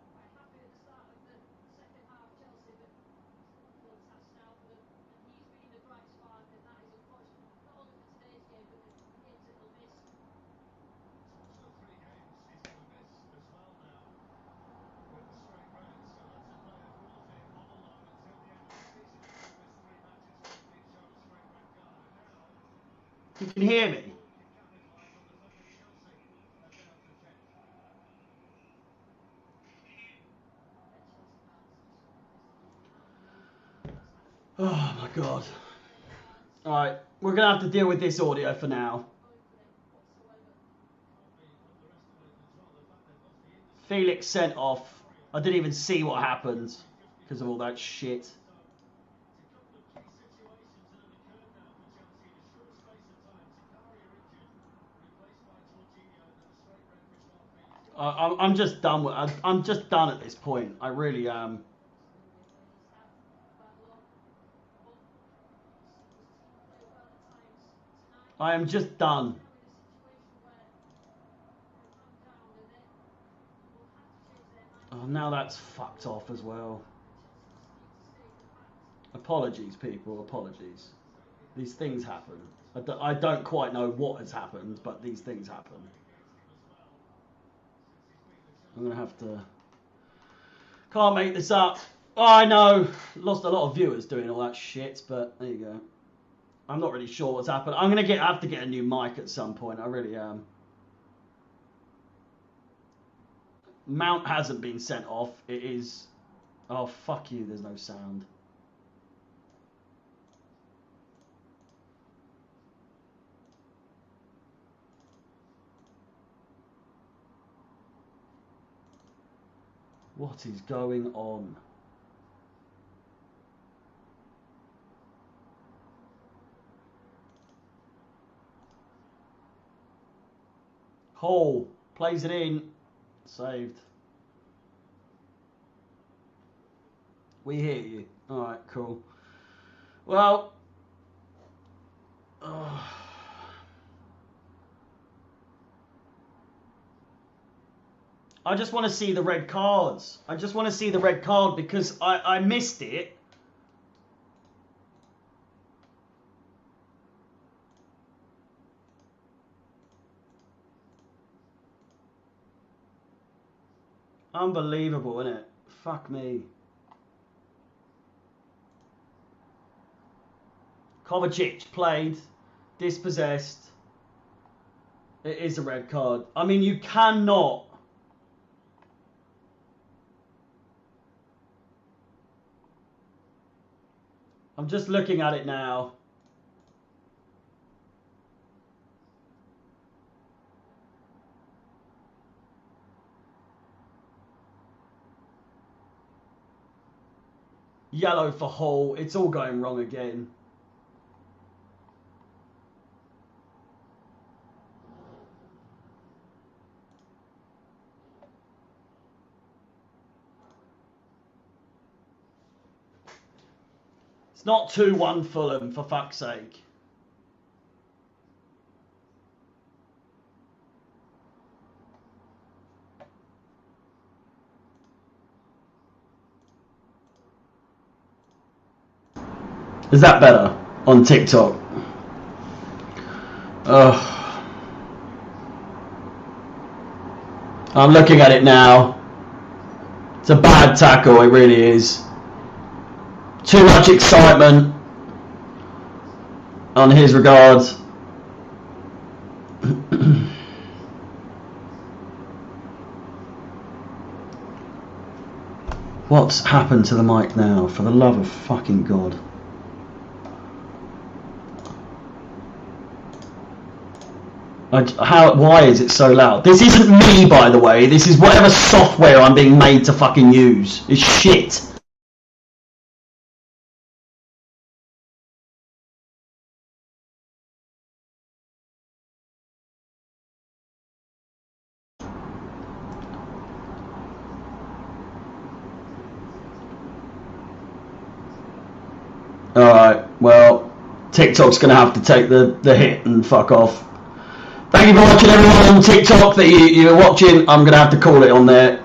S1: You can hear me? Oh my God. Alright, we're going to have to deal with this audio for now. Felix sent off. I didn't even see what happened because of all that shit. I'm just done with. I'm just done at this point. I really am. I am just done. Oh, now that's fucked off as well. Apologies, people. Apologies. These things happen. I don't quite know what has happened, but these things happen. I'm going to have to... Can't make this up. Oh, I know. Lost a lot of viewers doing all that shit, but there you go. I'm not really sure what's happened. I'm going to have to get a new mic at some point. I really am. Mount hasn't been sent off. It is... Oh, fuck you. There's no sound. What is going on? Hall plays it in. Saved. We hear you. All right, cool. Well, I just want to see the red cards. I just want to see the red card because I missed it. Unbelievable, isn't it? Fuck me. Kovacic played, dispossessed. It is a red card. I mean, you cannot. I'm just looking at it now. Yellow for Hall. It's all going wrong again. It's not 2-1 Fulham, for fuck's sake. Is that better on TikTok? I'm looking at it now. It's a bad tackle, it really is. Too much excitement on his regards. What's happened to the mic now? For the love of fucking God. Why is it so loud? This isn't me, by the way. This is whatever software I'm being made to fucking use. It's shit. Alright, well, TikTok's going to have to take the hit and fuck off. Thank you for watching, everyone on TikTok that you're watching. I'm going to have to call it on there.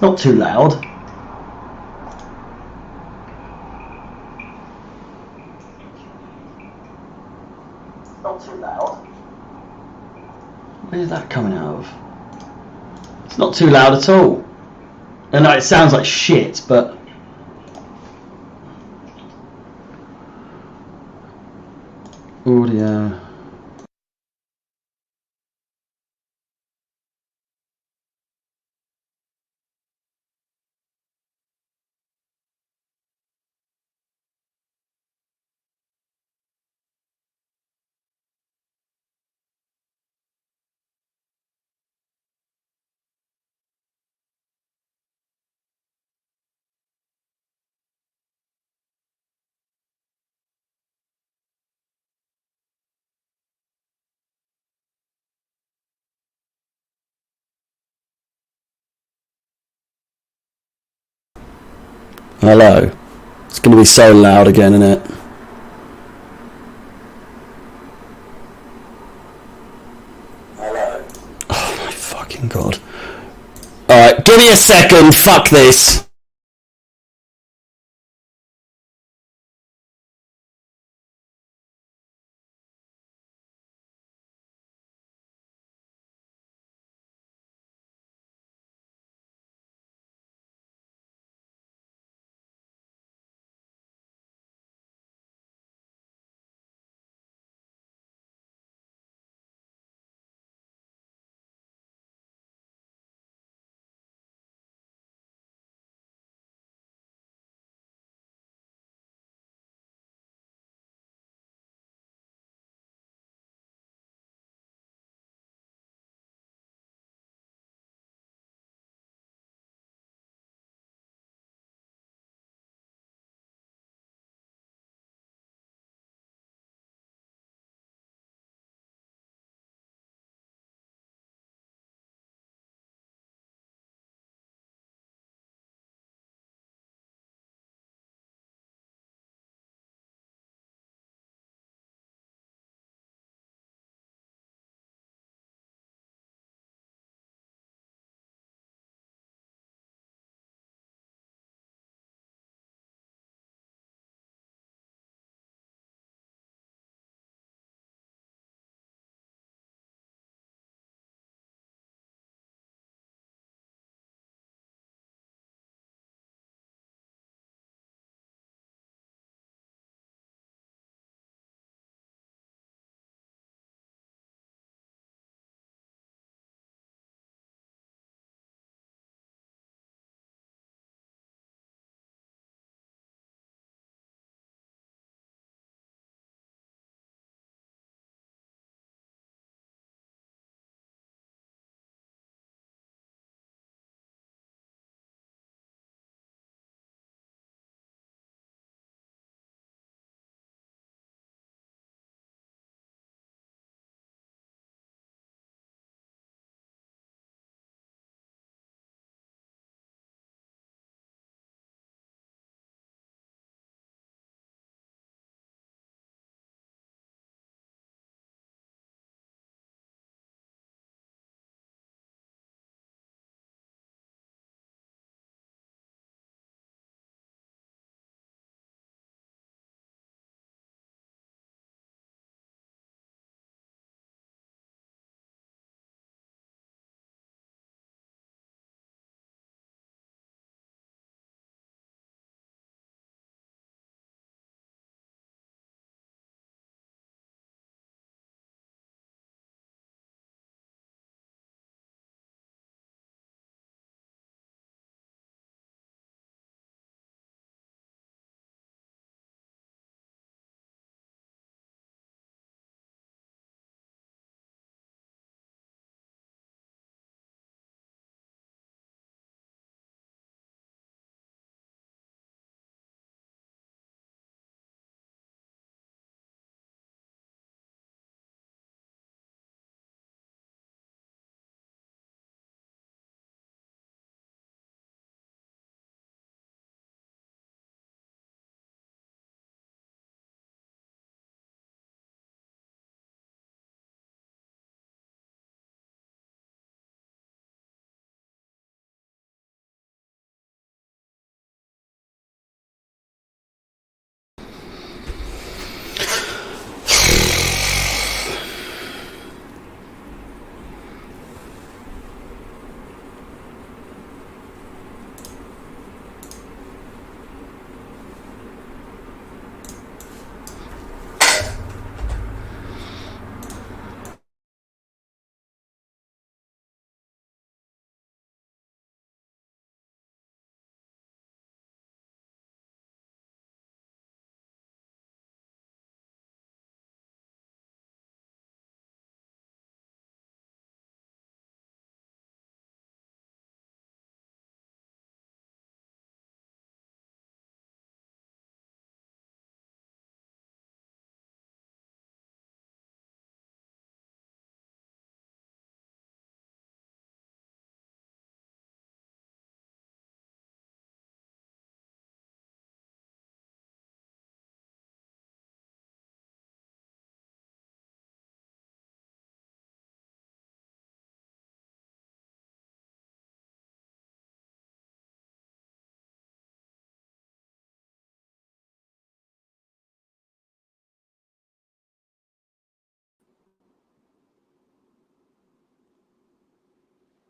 S1: Not too loud. Not too loud. Where's that coming out of? It's not too loud at all. I know it sounds like shit, but audio.
S2: Hello. It's going to be so loud again, isn't it? Hello. Oh my fucking god. Alright, give me a second. Fuck this.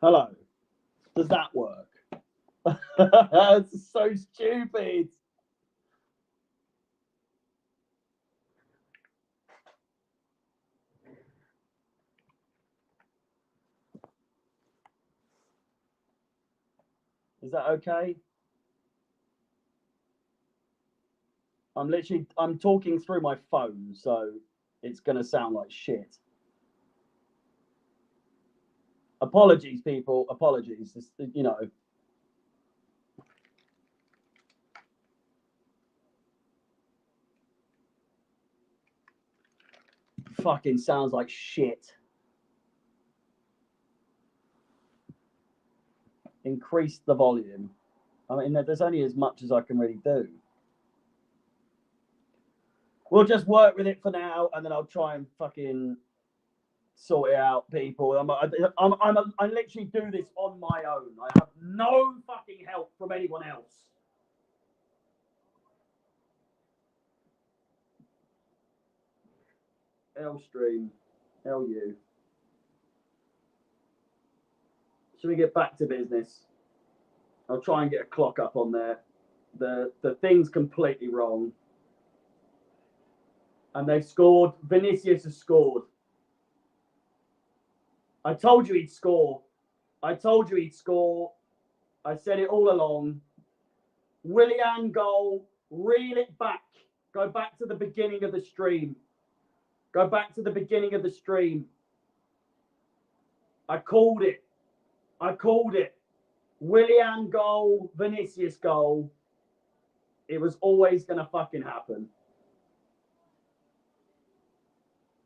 S1: Hello. Does that work? It's so stupid. Is that okay? I'm talking through my phone, so it's going to sound like shit. Apologies, people. Apologies. You know. Fucking sounds like shit. Increase the volume. I mean, there's only as much as I can really do. We'll just work with it for now, and then I'll try and fucking sort it out, people. I literally do this on my own. I have no fucking help from anyone else. L stream, LU. Should we get back to business? I'll try and get a clock up on there. The thing's completely wrong. And they've scored. Vinicius has scored. I told you he'd score. I told you he'd score. I said it all along. Willian goal. Reel it back. Go back to the beginning of the stream. Go back to the beginning of the stream. I called it. I called it. Willian goal. Vinicius goal. It was always going to fucking happen.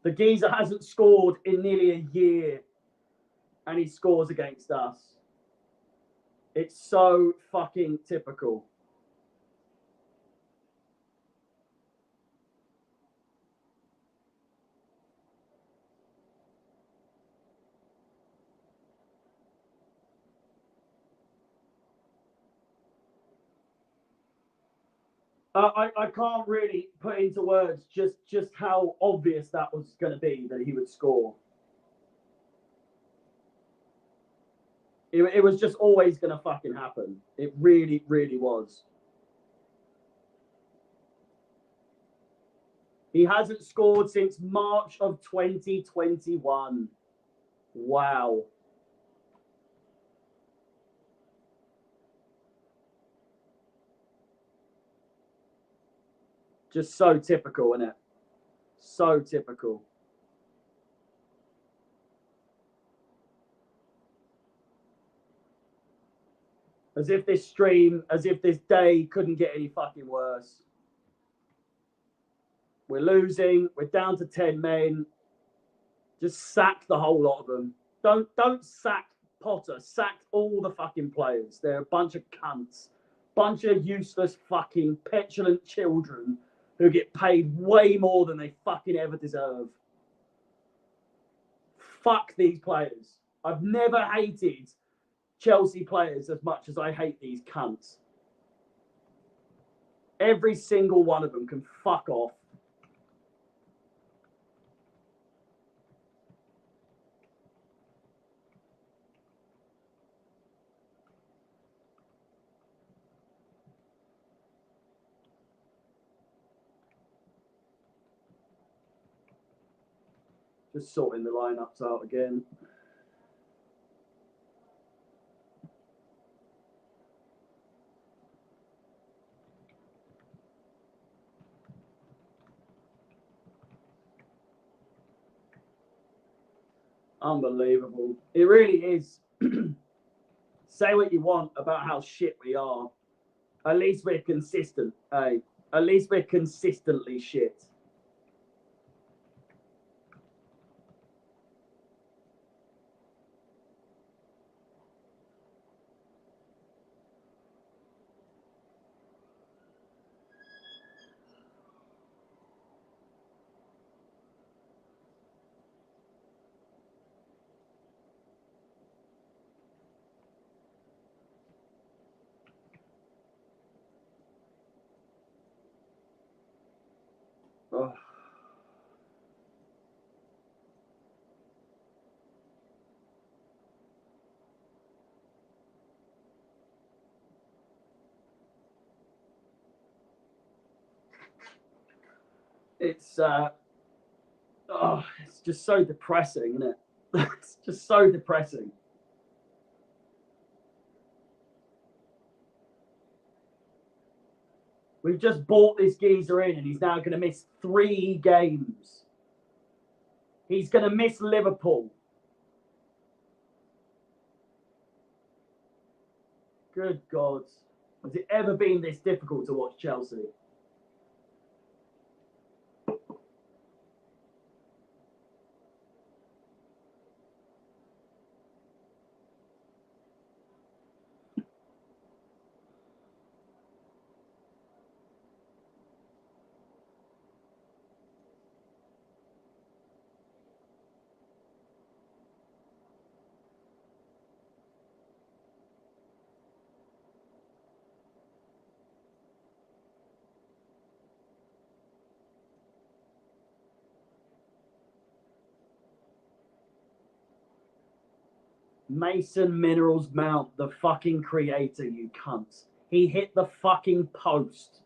S1: The geezer hasn't scored in nearly a year, and he scores against us. It's so fucking typical. I can't really put into words just how obvious that was going to be that he would score. It was just always going to fucking happen. It really, really was. He hasn't scored since March of 2021. Wow. Just so typical, isn't it? So typical. As if this stream, as if this day couldn't get any fucking worse. We're losing. We're down to 10 men. Just sack the whole lot of them. Don't sack Potter. Sack all the fucking players. They're a bunch of cunts. Bunch of useless fucking petulant children who get paid way more than they fucking ever deserve. Fuck these players. I've never hated Chelsea players as much as I hate these cunts. Every single one of them can fuck off. Just sorting the lineups out again. Unbelievable. It really is. Say what you want about how shit we are. At least we're consistent, eh? At least we're consistently shit. It's it's just so depressing, isn't it? It's just so depressing. We've just bought this geezer in, and he's now going to miss 3 games. He's going to miss Liverpool. Good God. Has it ever been this difficult to watch Chelsea? Mason Minerals Mount, the fucking creator, you cunt. He hit the fucking post.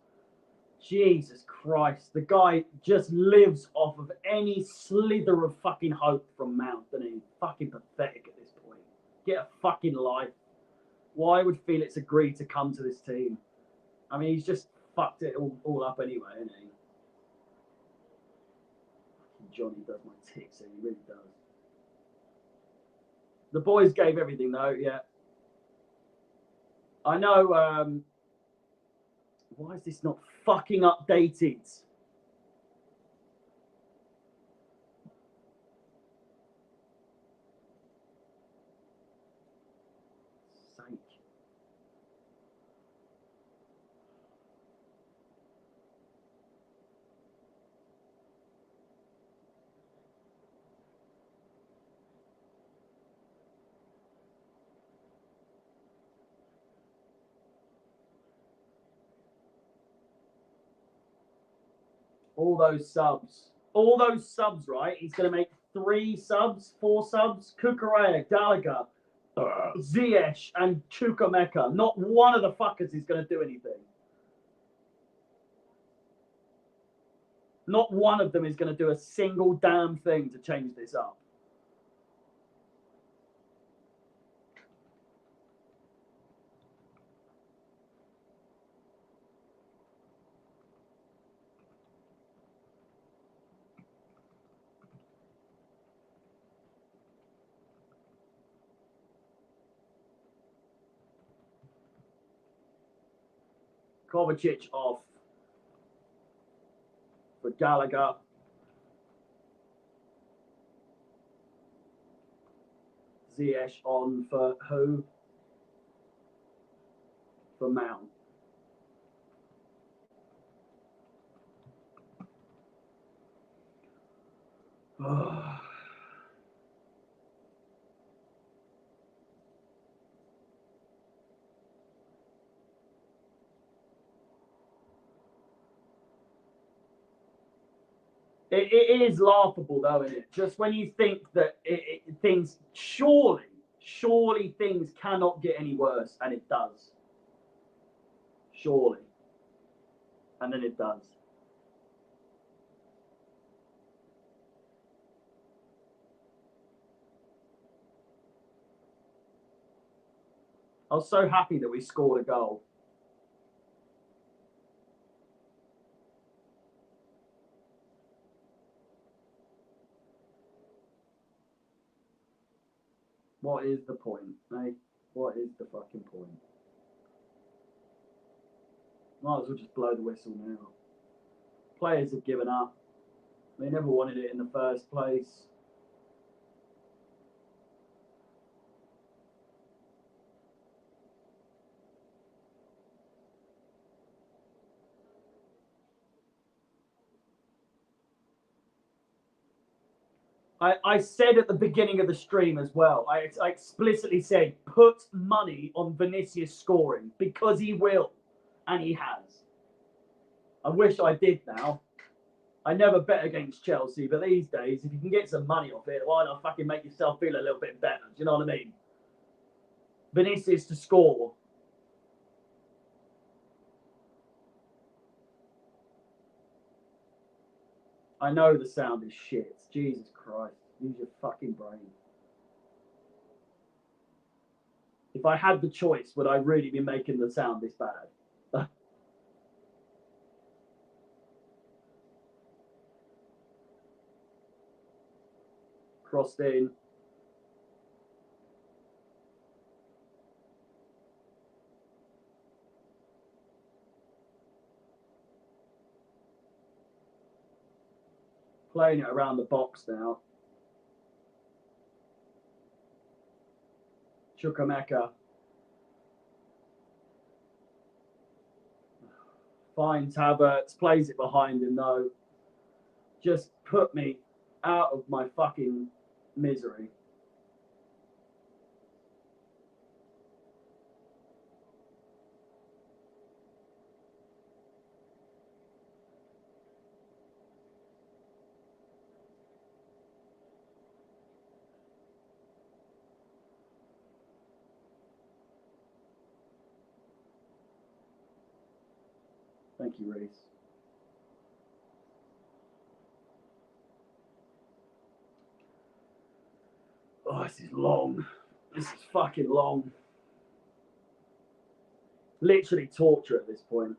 S1: Jesus Christ. The guy just lives off of any slither of fucking hope from Mount, and he's fucking pathetic at this point. Get a fucking life. Why would Felix agree to come to this team? I mean, he's just fucked it all up anyway, isn't he? Johnny does my tits in, he really does. The boys gave everything though, yeah. I know, why is this not fucking updated? Sake. All those subs, right? He's going to make 3 subs, 4 subs. Kukurea, Gallagher, Ziyech, and Chukwuemeka. Not one of the fuckers is going to do anything. Not one of them is going to do a single damn thing to change this up. Kovacic off for Gallagher. Ziyech on for who? For Mount. It is laughable, though, isn't it? Just when you think that things, surely things cannot get any worse, and it does. Surely. And then it does. I was so happy that we scored a goal. What is the point, eh? What is the fucking point? Might as well just blow the whistle now. Players have given up. They never wanted it in the first place. I said at the beginning of the stream as well, I explicitly said, put money on Vinicius scoring, because he will, and he has. I wish I did now. I never bet against Chelsea, but these days, if you can get some money off it, why not fucking make yourself feel a little bit better? Do you know what I mean? Vinicius to score. I know the sound is shit. Jesus Christ. Use your fucking brain. If I had the choice, would I really be making the sound this bad? Crossed in. Playing it around the box now. Chukwuemeka finds Havertz, plays it behind him though. Just put me out of my fucking misery. Thank you, Reece. Oh, this is long. This is fucking long. Literally torture at this point.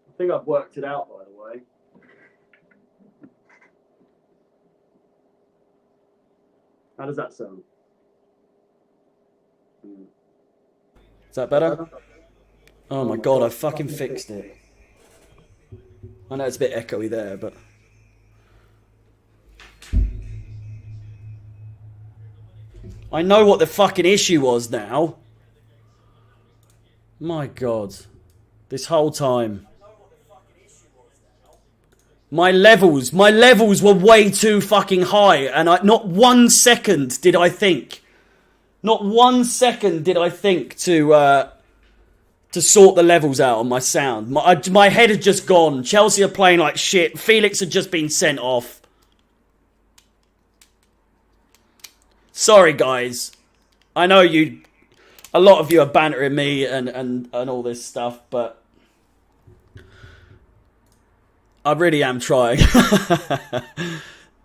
S1: I think I've worked it out, by the way. How does that sound?
S2: Is that better? Oh my god, I fucking fixed it. I know it's a bit echoey there, but... I know what the fucking issue was now. My god. This whole time. My levels were way too fucking high, and not 1 second did I think. Not 1 second did I think to sort the levels out on my sound. My head had just gone. Chelsea are playing like shit. Felix had just been sent off. Sorry, guys. I know a lot of you are bantering me and all this stuff, but I really am trying.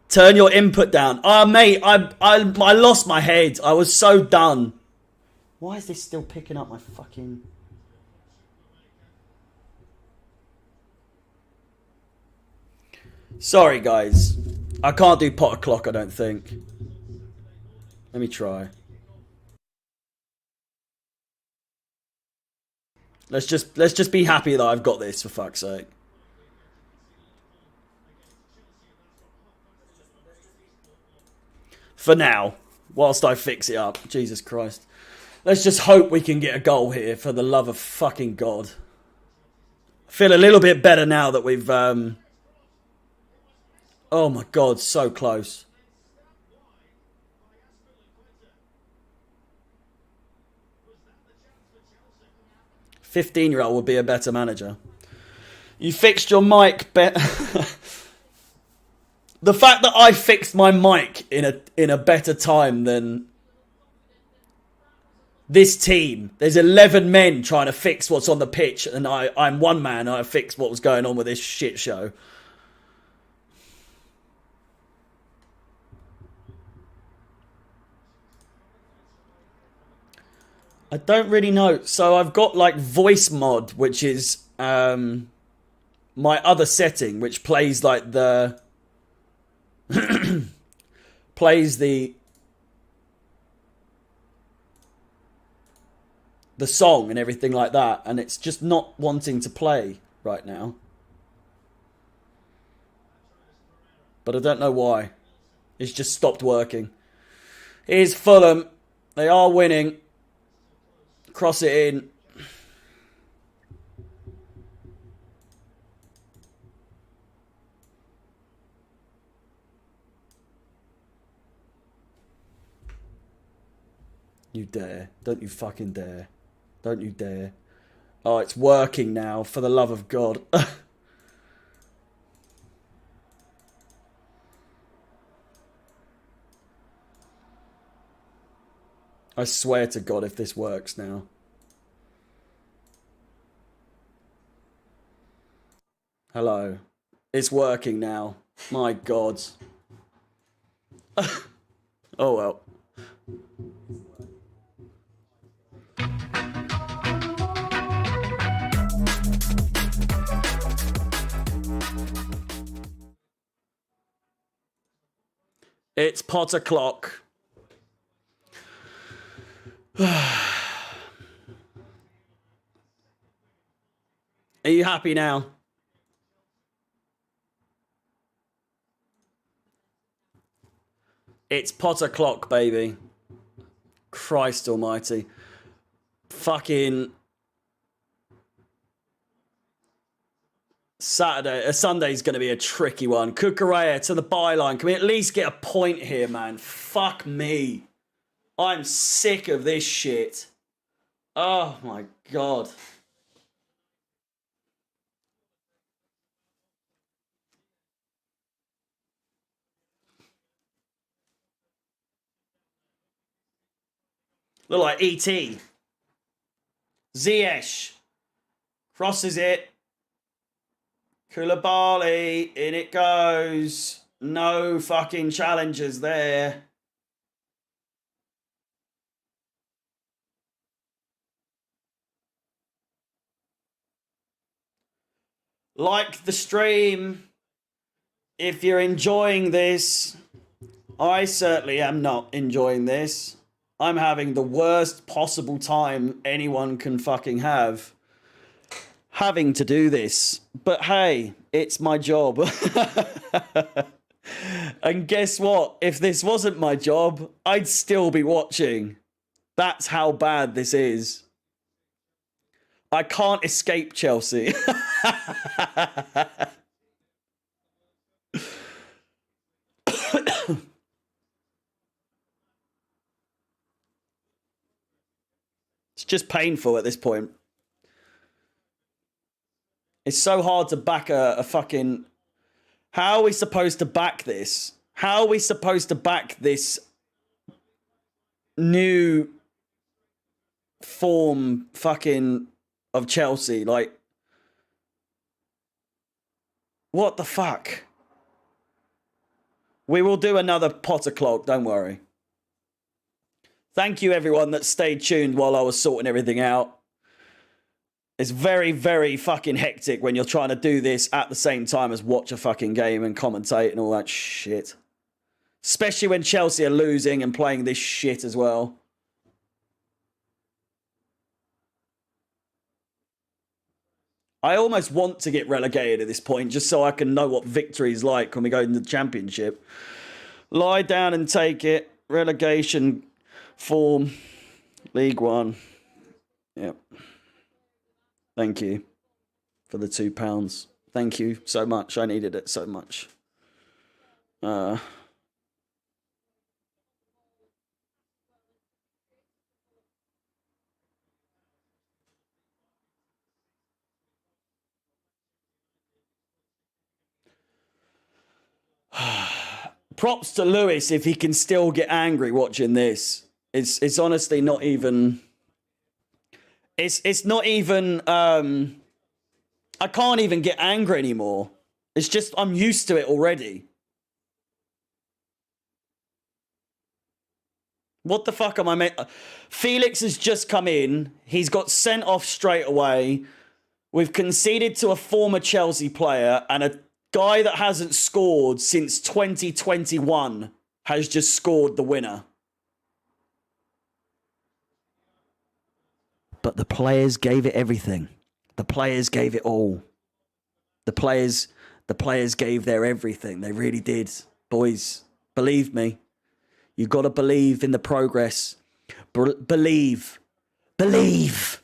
S2: Turn your input down. Oh, mate, I lost my head. I was so done. Why is this still picking up my fucking... Sorry, guys. I can't do pot o'clock, I don't think. Let me try. Let's just be happy that I've got this, for fuck's sake. For now, whilst I fix it up. Jesus Christ. Let's just hope we can get a goal here, for the love of fucking God. I feel a little bit better now that we've... Oh my God, so close. "15-year-old would be a better manager." You fixed your mic, The fact that I fixed my mic in a better time than this team. There's 11 men trying to fix what's on the pitch, and I'm one man. I fixed what was going on with this shit show. I don't really know. So I've got like voice mod, which is my other setting, which plays like the plays the song and everything like that, and it's just not wanting to play right now. But I don't know why. It's just stopped working. Here's Fulham. They are winning. Cross it in. You dare. Don't you fucking dare. Don't you dare. Oh, it's working now, for the love of God. I swear to God if this works now. Hello. It's working now. My God. Oh well. It's pot o'clock. Are you happy now? It's pot o'clock, baby. Christ almighty. Fucking Sunday's going to be a tricky one. Kukurea to the byline. Can we at least get a point here, man? Fuck me. I'm sick of this shit. Oh my God. Look like E.T. Ziyech crosses it. Koulibaly, in it goes. No fucking challengers there. Like the stream if you're enjoying this. I certainly am not enjoying this. I'm having the worst possible time anyone can fucking have having to do this. But hey, it's my job. And guess what? If this wasn't my job, I'd still be watching. That's how bad this is. I can't escape Chelsea. It's just painful at this point. It's so hard to back a fucking... How are we supposed to back this? How are we supposed to back this new form fucking of Chelsea? Like, what the fuck? We will do another pot o'clock, don't worry. Thank you everyone that stayed tuned while I was sorting everything out. It's very, very fucking hectic when you're trying to do this at the same time as watch a fucking game and commentate and all that shit. Especially when Chelsea are losing and playing this shit as well. I almost want to get relegated at this point just so I can know what victory is like when we go into the Championship. Lie down and take it. Relegation form. League One. Yep. Thank you for the £2. Thank you so much. I needed it so much. Props to Lewis if he can still get angry watching this. It's honestly not even... It's not even... I can't even get angry anymore. It's just I'm used to it already. What the fuck am I making? Felix has just come in. He's got sent off straight away. We've conceded to a former Chelsea player, and a guy that hasn't scored since 2021 has just scored the winner. But the players gave it everything. The players gave it all. The players gave their everything. They really did. Boys, believe me. You got to believe in the progress. Believe. Believe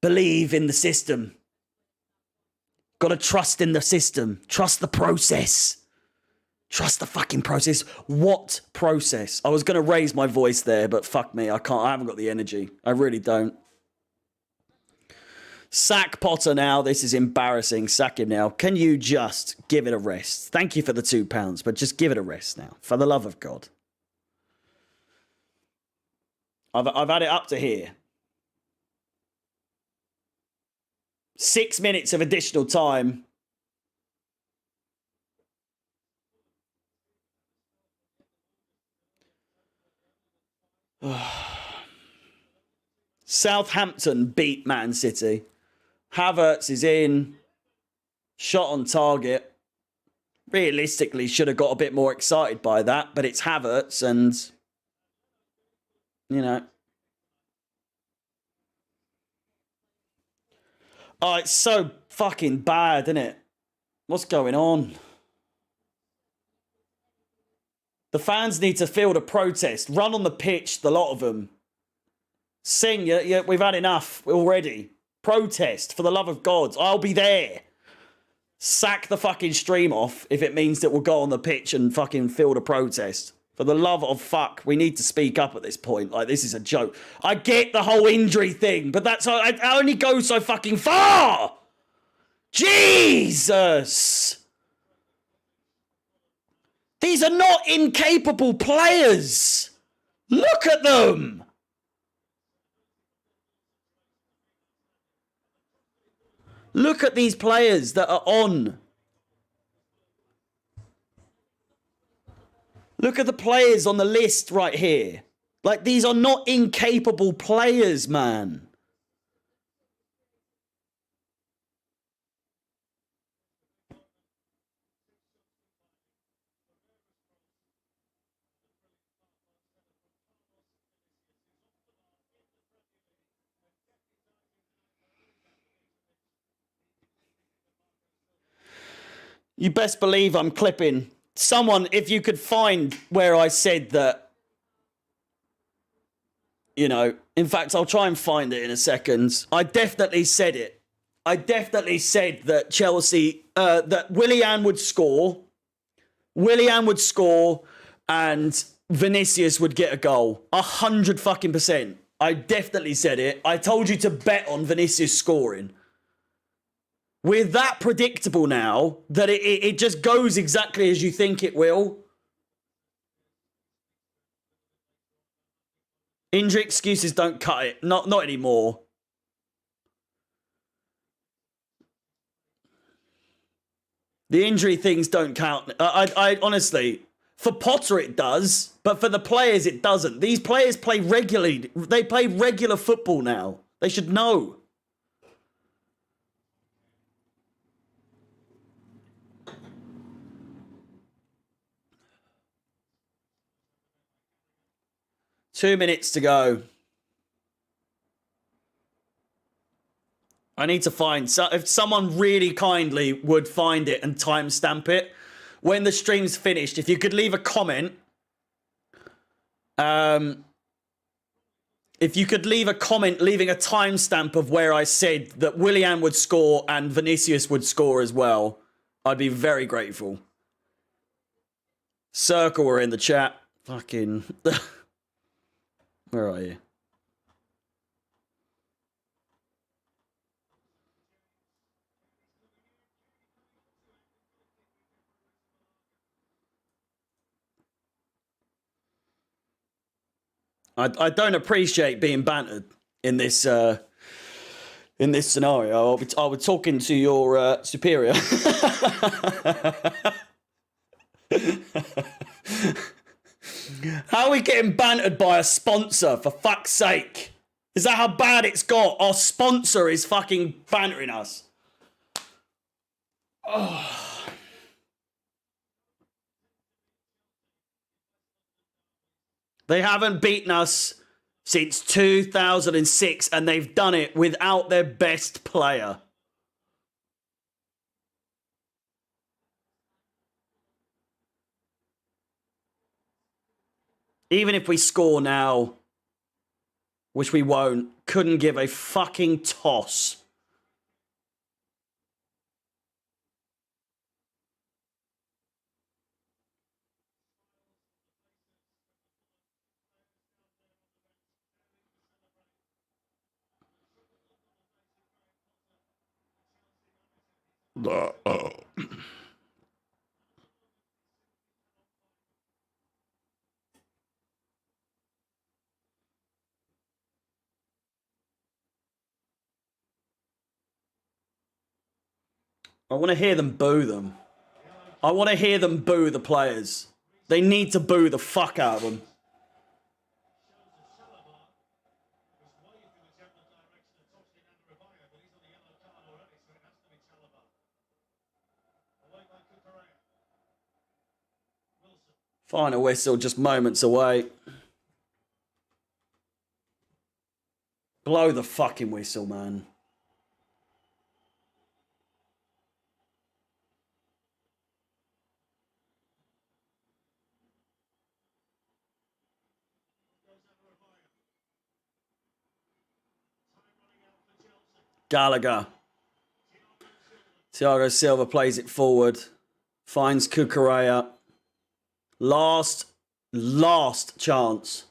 S2: in the system. Got to trust in the system. Trust the process. Trust the fucking process. What process? I was going to raise my voice there, but fuck me. I can't. I haven't got the energy. I really don't. Sack Potter now. This is embarrassing. Sack him now. Can you just give it a rest? Thank you for the £2, but just give it a rest now. For the love of God. I've had it up to here. 6 minutes of additional time. Southampton beat Man City. Havertz is in. Shot on target. Realistically, should have got a bit more excited by that, but it's Havertz and, you know. Oh, it's so fucking bad, isn't it? What's going on? The fans need to field a protest. Run on the pitch, the lot of them. Sing, yeah, we've had enough already. Protest, for the love of God. I'll be there. Sack the fucking stream off if it means that we'll go on the pitch and fucking field a protest. For the love of fuck, we need to speak up at this point. Like, this is a joke. I get the whole injury thing, but that's I only go so fucking far. Jesus. These are not incapable players. Look at them. Look at these players that are on. Look at the players on the list right here. Like, these are not incapable players, man. You best believe I'm clipping. Someone, if you could find where I said that, you know, in fact, I'll try and find it in a second. I definitely said it. I definitely said that Chelsea, that Willian would score. Willian would score and Vinicius would get a goal. 100 fucking %. I definitely said it. I told you to bet on Vinicius scoring. We're that predictable now that it just goes exactly as you think it will. Injury excuses don't cut it. Not anymore. The injury things don't count. I honestly, for Potter it does, but for the players it doesn't. These players play regularly. They play regular football now. They should know. Two minutes to go. I need to find... So if someone really kindly would find it and timestamp it, when the stream's finished, if you could leave a comment... if you could leave a comment leaving a timestamp of where I said that Willian would score and Vinicius would score as well, I'd be very grateful. Circle are in the chat. Fucking... Where are you? I don't appreciate being bantered in this scenario. I'll be talking to your superior. How are we getting bantered by a sponsor, for fuck's sake? Is that how bad it's got? Our sponsor is fucking bantering us. Oh. They haven't beaten us since 2006, and they've done it without their best player. Even if we score now, which we won't, couldn't give a fucking toss.
S1: I want to hear them boo them. I want to hear them boo the players. They need to boo the fuck out of them. Final whistle, just moments away. Blow the fucking whistle, man. Gallagher. Thiago Silva plays it forward. Finds Cucurella. Last chance.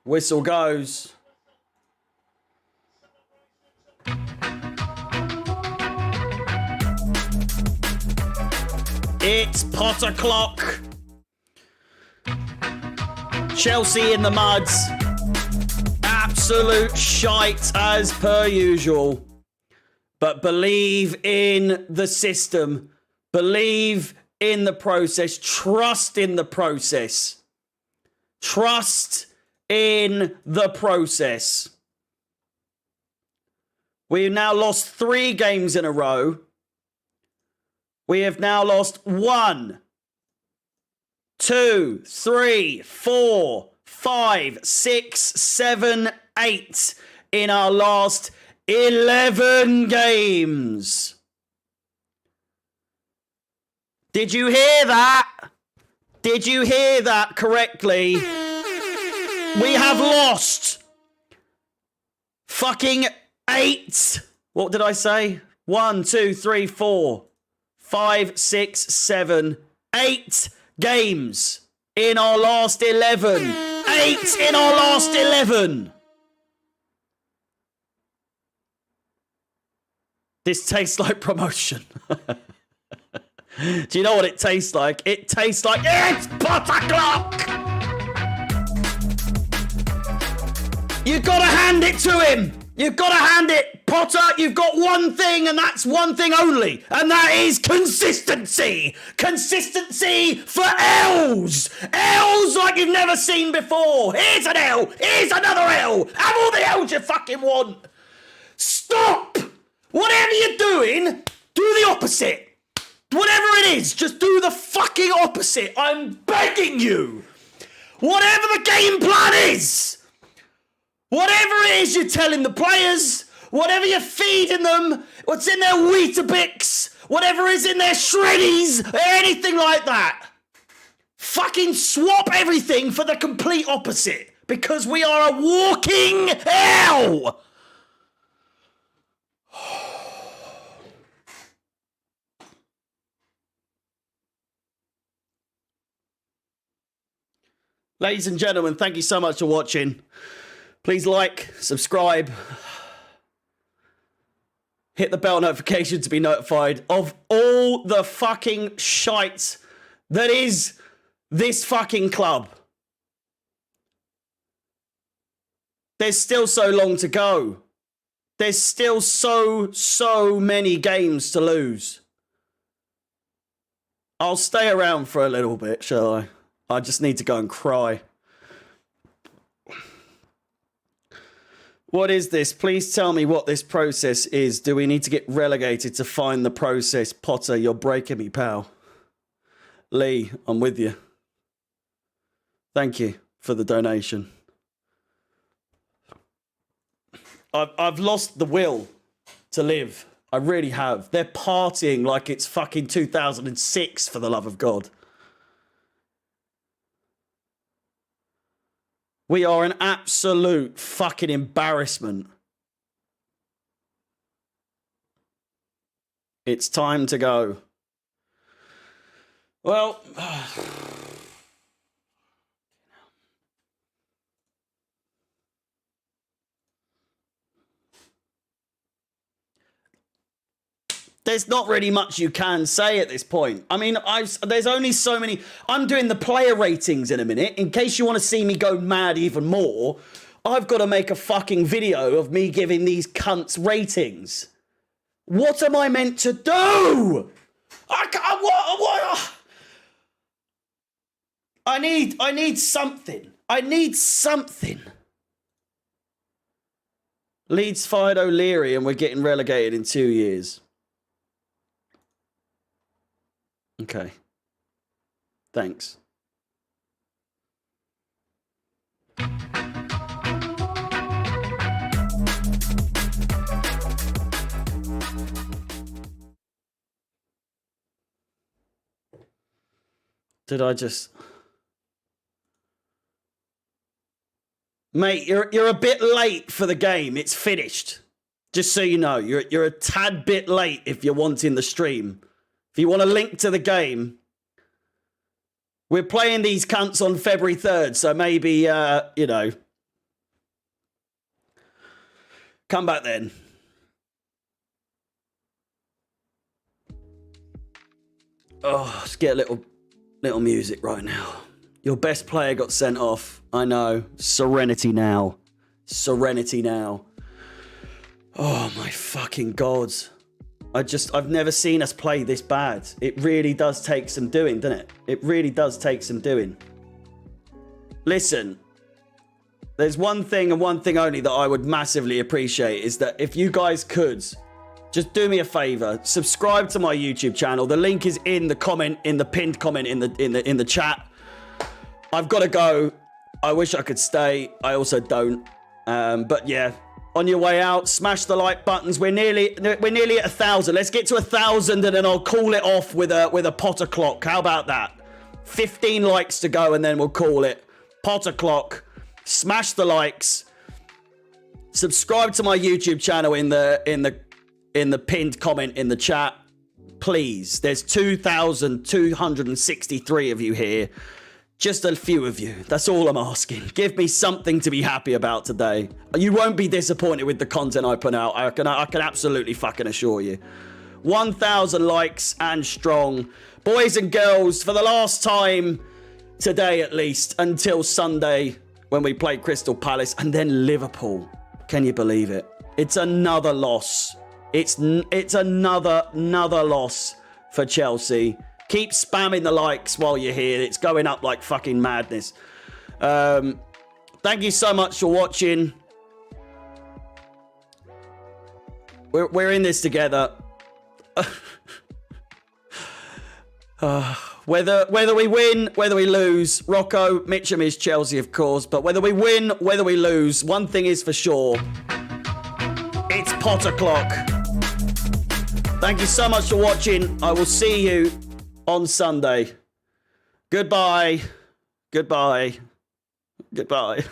S1: Whistle goes. It's Potter clock. Chelsea in the muds. Absolute shite as per usual. But believe in the system. Believe in the process. Trust in the process. Trust in the process. We've now lost 3 games in a row. We have now lost 1, 2, 3, 4, 5, 6, 7, 8 in our last 11 games. Did you hear that? Did you hear that correctly? We have lost fucking 8. What did I say? 1, 2, 3, 4, 5, 6, 7, 8 games in our last 11. 8 in our last 11. This tastes like promotion. Do you know what it tastes like? It tastes like it's Potter clock. You've got to hand it to him. You've got to hand it. Potter, you've got one thing, and that's one thing only. And that is consistency. Consistency for L's. L's like you've never seen before. Here's an L. Here's another L. Have all the L's you fucking want. Stop. Whatever you're doing, do the opposite. Whatever it is, just do the fucking opposite. I'm begging you. Whatever the game plan is. Whatever it is you're telling the players, whatever you're feeding them, what's in their Weetabix, whatever is in their Shreddies, or anything like that. Fucking swap everything for the complete opposite. Because we are a walking hell. Ladies and gentlemen, thank you so much for watching. Please like, subscribe, hit the bell notification to be notified of all the fucking shite that is this fucking club. There's still so long to go. There's still so many games to lose. I'll stay around for a little bit, shall I? I just need to go and cry. What is this? Please tell me what this process is. Do we need to get relegated to find the process? Potter, you're breaking me, pal. Lee, I'm with you. Thank you for the donation. I've lost the will to live. I really have. They're partying like it's fucking 2006, for the love of God. We are an absolute fucking embarrassment. It's time to go. Well,
S2: there's not really much you can say at this point. I mean, there's only so many. I'm doing the player ratings in a minute. In case you want to see me go mad even more, I've got to make a fucking video of me giving these cunts ratings. What am I meant to do? What? I need something. I need something. Leeds fired O'Leary and we're getting relegated in 2 years. Okay. Thanks. Did I just... Mate, you're a bit late for the game. It's finished. Just so you know, you're a tad bit late if you're wanting the stream. If you want a link to the game, we're playing these cunts on February 3rd, so maybe, you know, come back then. Oh, let's get a little music right now. Your best player got sent off. I know. Serenity now. Serenity now. Oh my fucking God. I've never seen us play this bad. It really does take some doing, doesn't it? It really does take some doing. Listen, there's one thing and one thing only that I would massively appreciate is that if you guys could just do me a favor, subscribe to my YouTube channel. The link is in the comment, in the pinned comment in the chat. I've got to go. I wish I could stay. I also don't. But yeah, on your way out, smash the like buttons. We're nearly at 1,000. Let's get to 1,000 and then I'll call it off with a Potter clock. How about that? 15 likes to go and then we'll call it Potter clock. Smash the likes. Subscribe to my YouTube channel in the pinned comment in the chat. Please. There's 2,263 of you here. Just a few of you. That's all I'm asking. Give me something to be happy about today. You won't be disappointed with the content I put out. I can absolutely fucking assure you. 1,000 likes and strong. Boys and girls, for the last time today at least, until Sunday when we play Crystal Palace and then Liverpool. Can you believe it? It's another loss. It's another loss for Chelsea. Keep spamming the likes while you're here. It's going up like fucking madness. Thank you so much for watching. We're in this together. Whether we win, whether we lose, Rocco Mitchum is Chelsea, of course. But whether we win, whether we lose, one thing is for sure. It's Potter clock. Thank you so much for watching. I will see you on Sunday. Goodbye. Goodbye. Goodbye.